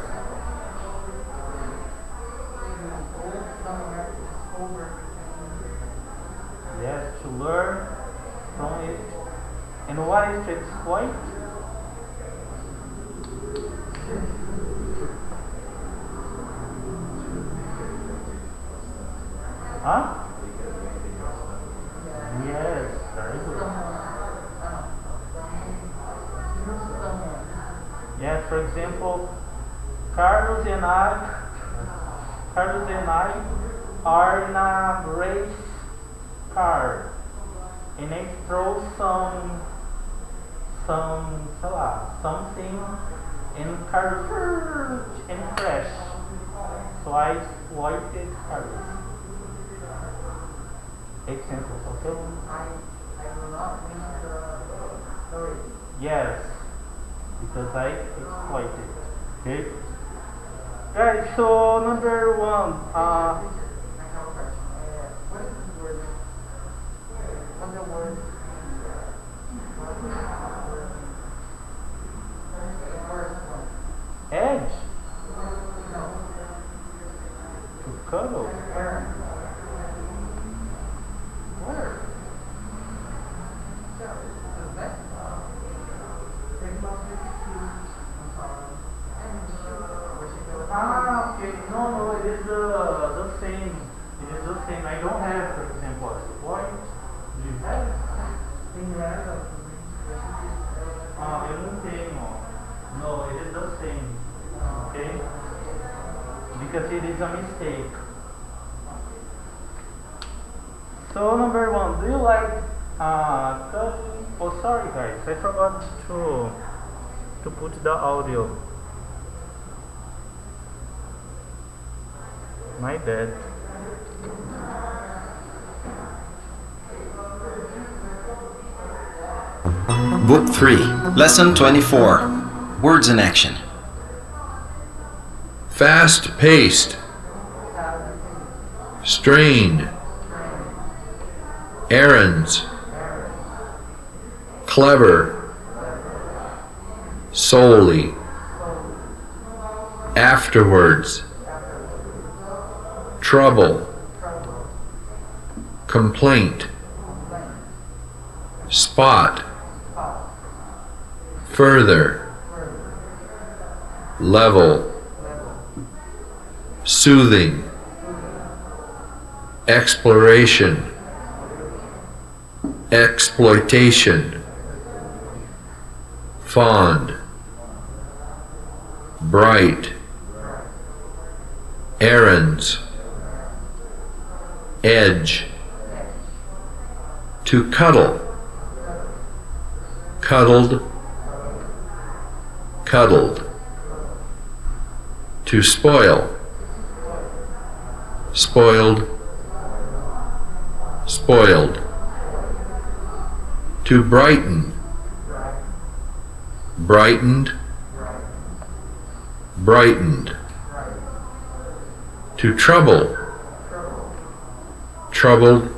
Yes, to learn from it. And what is to exploit? Huh? Yes, very good. Yes, for example, Carlos and I are in a race car, and I throw sei lá, something, and Carlos and crash. So I exploited Carlos. Examples, okay? I will not win the race. Yes, because I exploited. Okay? Guys, so number one, I have a question. What is this word? What's the word? edge, No. to cuddle. Where? Where? Okay. No, it is the same. It is the same. I don't have, for example, a point. Do you have? Eu não tenho. No, it is the same. Okay? Because it is a mistake. So number one, do you like cuddling? Oh, sorry guys, I forgot to put the audio. My bad. Book 3, Lesson 24. Words in action. Fast-paced, strained, errands, clever, solely, afterwards, trouble, complaint, spot, further, level, soothing, exploration, exploitation, fond, bright, errands, edge, to cuddle, cuddled, cuddled, to spoil, spoiled, spoiled, to brighten, brightened, brightened, to trouble, troubled,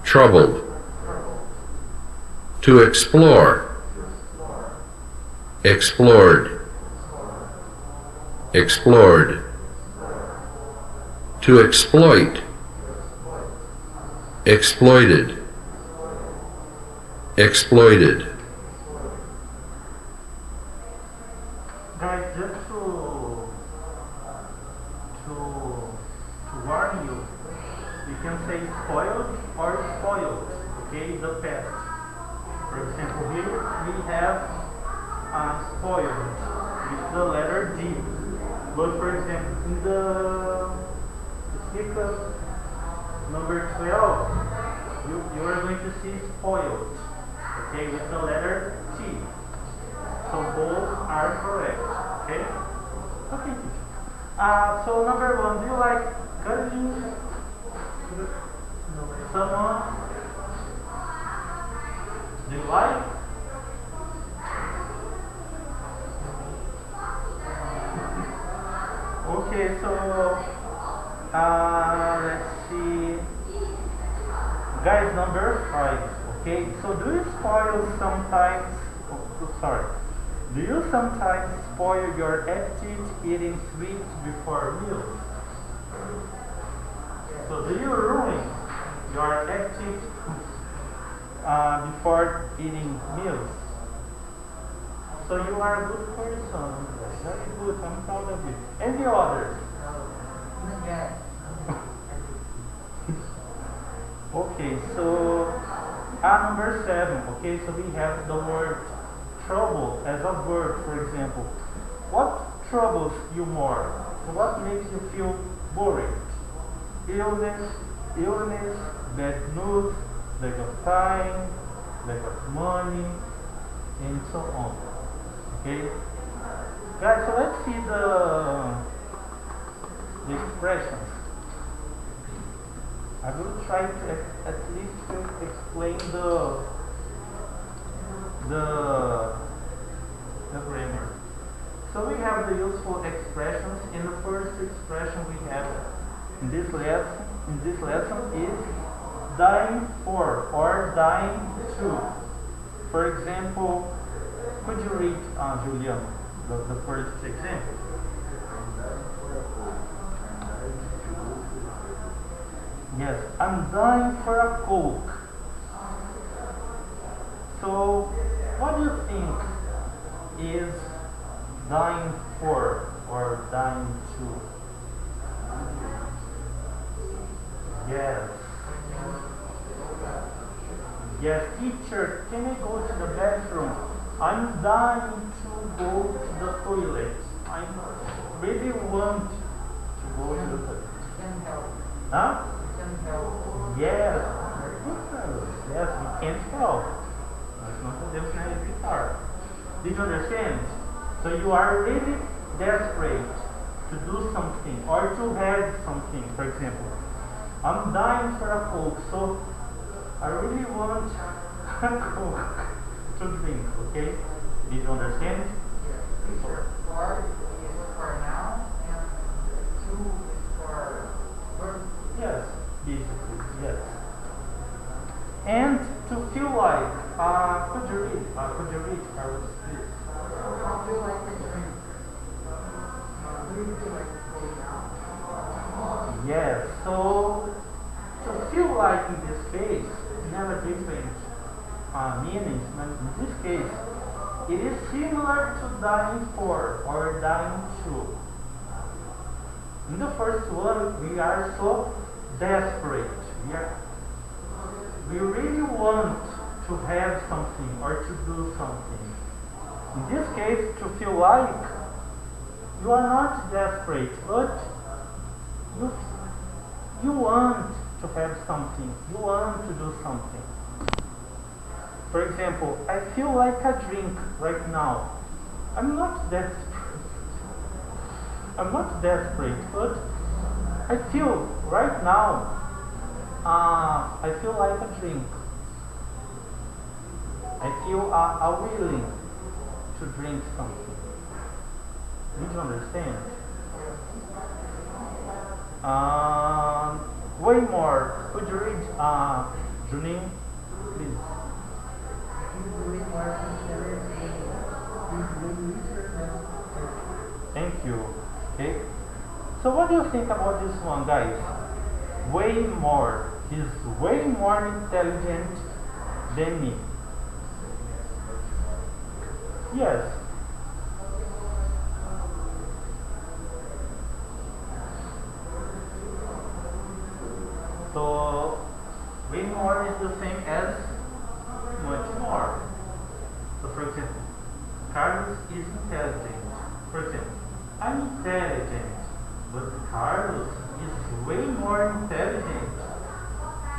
troubled, to explore, explored, explored, to exploit, exploited, exploited, Guys, just to warn you, you can say spoiled or spoiled, okay, the past. For example, here we have spoiled with the letter D. But for example, in the speaker number 12, you are going to see spoiled, okay, with the letter T. So both are correct, okay? Okay, teacher. So number 1, do you like gardening? Someone? Do you like? Okay, so let's see. Guys, number 5, okay? So do you spoil sometimes? Sorry. Do you sometimes spoil your appetite eating sweets before meals? So do you ruin your appetite before eating meals? So you are a good person. Very good. I'm proud of you. And the others? Okay, so number 7. Okay, so we have the word trouble as a verb, for example. What troubles you more? What makes you feel worried? Illness, bad news, lack of time, lack of money, and so on. Okay? Guys, so let's see the expressions. I will try to at least to explain the grammar. So we have the useful expressions. In the first expression we have in this lesson is dying for or dying to. For example, could you read, Julian, the first example? Yes, I'm dying for a Coke. So, what do you think is dying for or dying to? Yes. Yes, teacher, can I go to the bathroom? I'm dying to go to the toilet. I really want to go to the toilet. Huh? Yes. Yes, we can't help. Nós não podemos evitar. Did you understand? So you are really desperate to do something or to have something. For example, I'm dying for a Coke, so I really want a Coke to drink, okay? Did you understand? For is for now and to is for verb. Yes, basically, yes. And to feel like, could you read, Carlos, please? I feel like a drink. Do you feel like it's going down? Yes, so to feel like in this case, we have a different meanings. But in this case, it is similar to dying for or dying to. In the first one, we are so desperate. We really want to have something or to do something. In this case, to feel like, you are not desperate, but you want to have something. You want to do something. For example, I feel like a drink right now. I'm not desperate. I'm not desperate, but I feel right now. I feel like a drink. I feel willing to drink something. Did you understand? Way more. Could you read, Juninho, please? Thank you. Okay. So what do you think about this one, guys? Way more. He's way more intelligent than me. Yes. So, way more is the same as much more. So, for example, Carlos is intelligent. For example, I'm intelligent, but Carlos is way more intelligent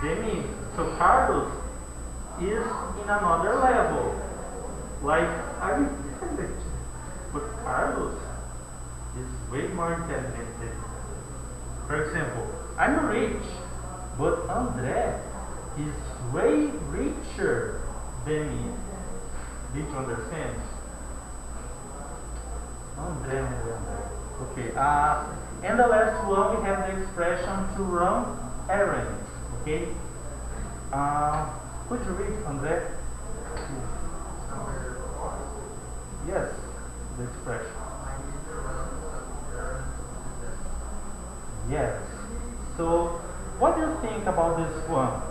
than me. So, Carlos is in another level. Like, I'm intelligent, but Carlos is way more intelligent than me. For example, I'm rich, but André is way richer than me. Did you understand? André. Okay. And the last one we have the expression to run errands. Okay. Could you read, André? Yes, the expression. Yes. So, what do you think about this one?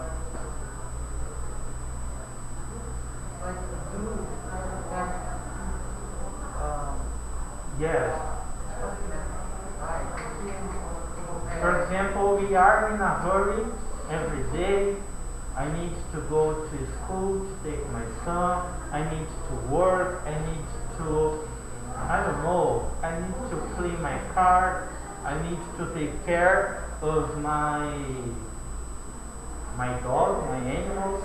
Like do that. Yes. For example, we are in a hurry every day. I need to go to school to take my son. I need to work. I need to, I don't know, I need to clean my car. I need to take care of my dog, my animals.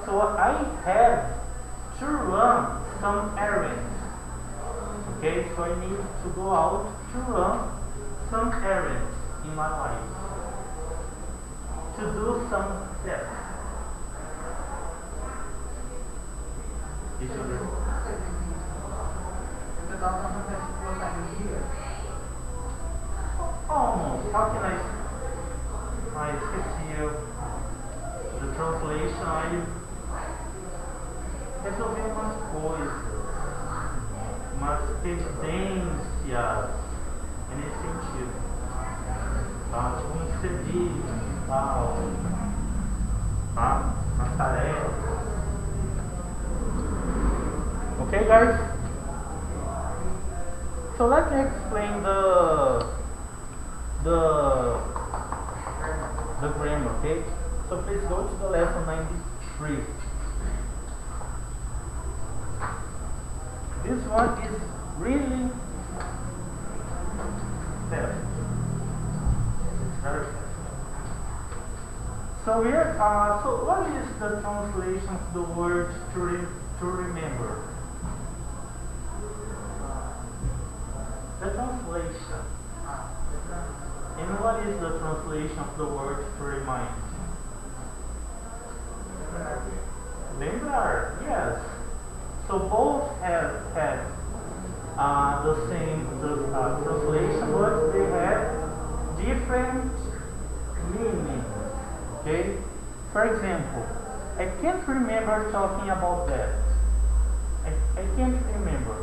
So I have to run some errands. Okay, so I need to go out to run some errands in my life. To do some steps. Almost. How can I esqueci the translation? I resolvi umas coisas, umas pendências, é nesse sentido. Tá? Tipo serviço e tal, tá? Umas tarefas. Okay, guys? So let me explain the grammar, okay? So please go to the lesson 93. This one is really fast. It's very fast. So here, so what is the translation of the word to remember? The translation. And what is the translation of the word to remind? Lembrar, yes. So both have had the same translation, but they have different meanings. Okay? For example, I can't remember talking about that. I can't remember.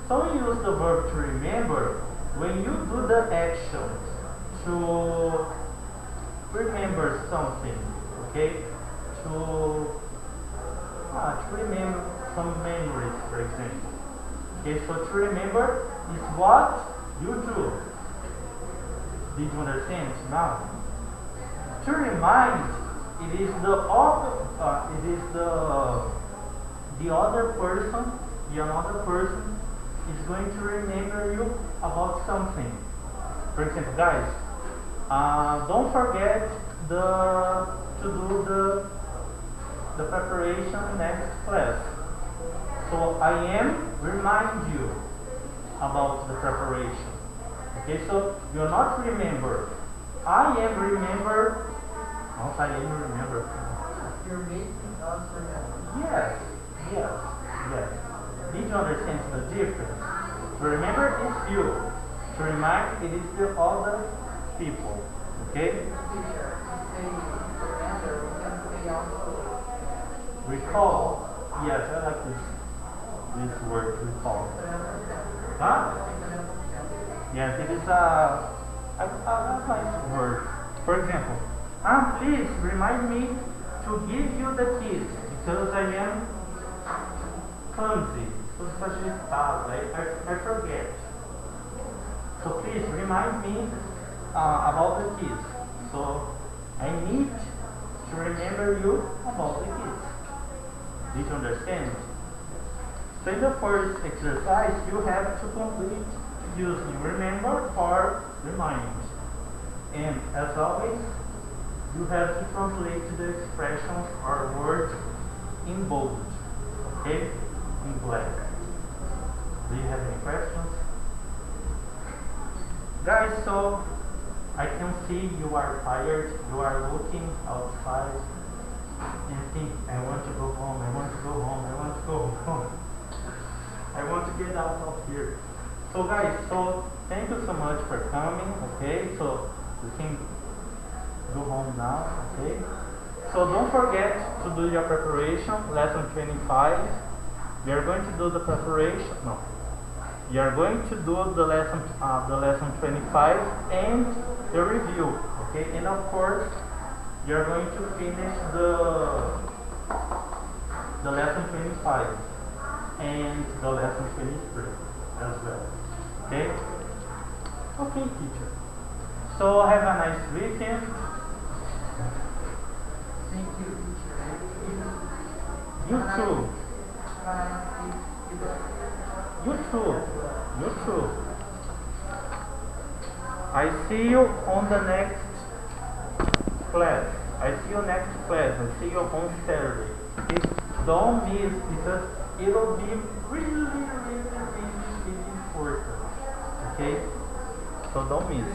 So we use the verb to remember when you do the action to remember something, okay? To remember some memories, for example. Okay, so to remember is what you do. Did you understand now? To remind, it is the other person, the another person is going to remember you about something. For example, guys, don't forget to do the preparation next class. So I am remind you about the preparation. Okay, so you're not remember. I am remember. Also, I am remember. You're making us remember. Yes, yes, yes. Did you understand the difference? To remember is you. To remind it is the other people. Okay? Teacher, you say remember, we can say also Recall. Yes, I like this word recall. Huh? Yes, it is a nice word. For example, Please remind me to give you the keys because I am clumsy. Sou desagitado. I forget. So please remind me about the keys. So I need to remember you about the keys. Did you understand? So in the first exercise, you have to complete using remember or remind. And as always, you have to translate the expressions or words in bold, okay? In black. Do you have any questions? Guys, so I can see you are tired, you are looking outside and think, I want to go home, I want to go home, I want to go home. I want to get out of here. So guys, so thank you so much for coming, okay? So you can go home now, okay? So don't forget to do your preparation, lesson 25. We are going to do the preparation, no. You are going to do the lesson 25 and the review, okay? And of course, you are going to finish the lesson 25 and the lesson 23 as well, okay? Okay, teacher. So have a nice weekend. Thank you, teacher. You too. You too. You too. I see you on the next class. I see you next class. I see you on Saturday. Okay? Don't miss because it will be really important. Okay? So don't miss.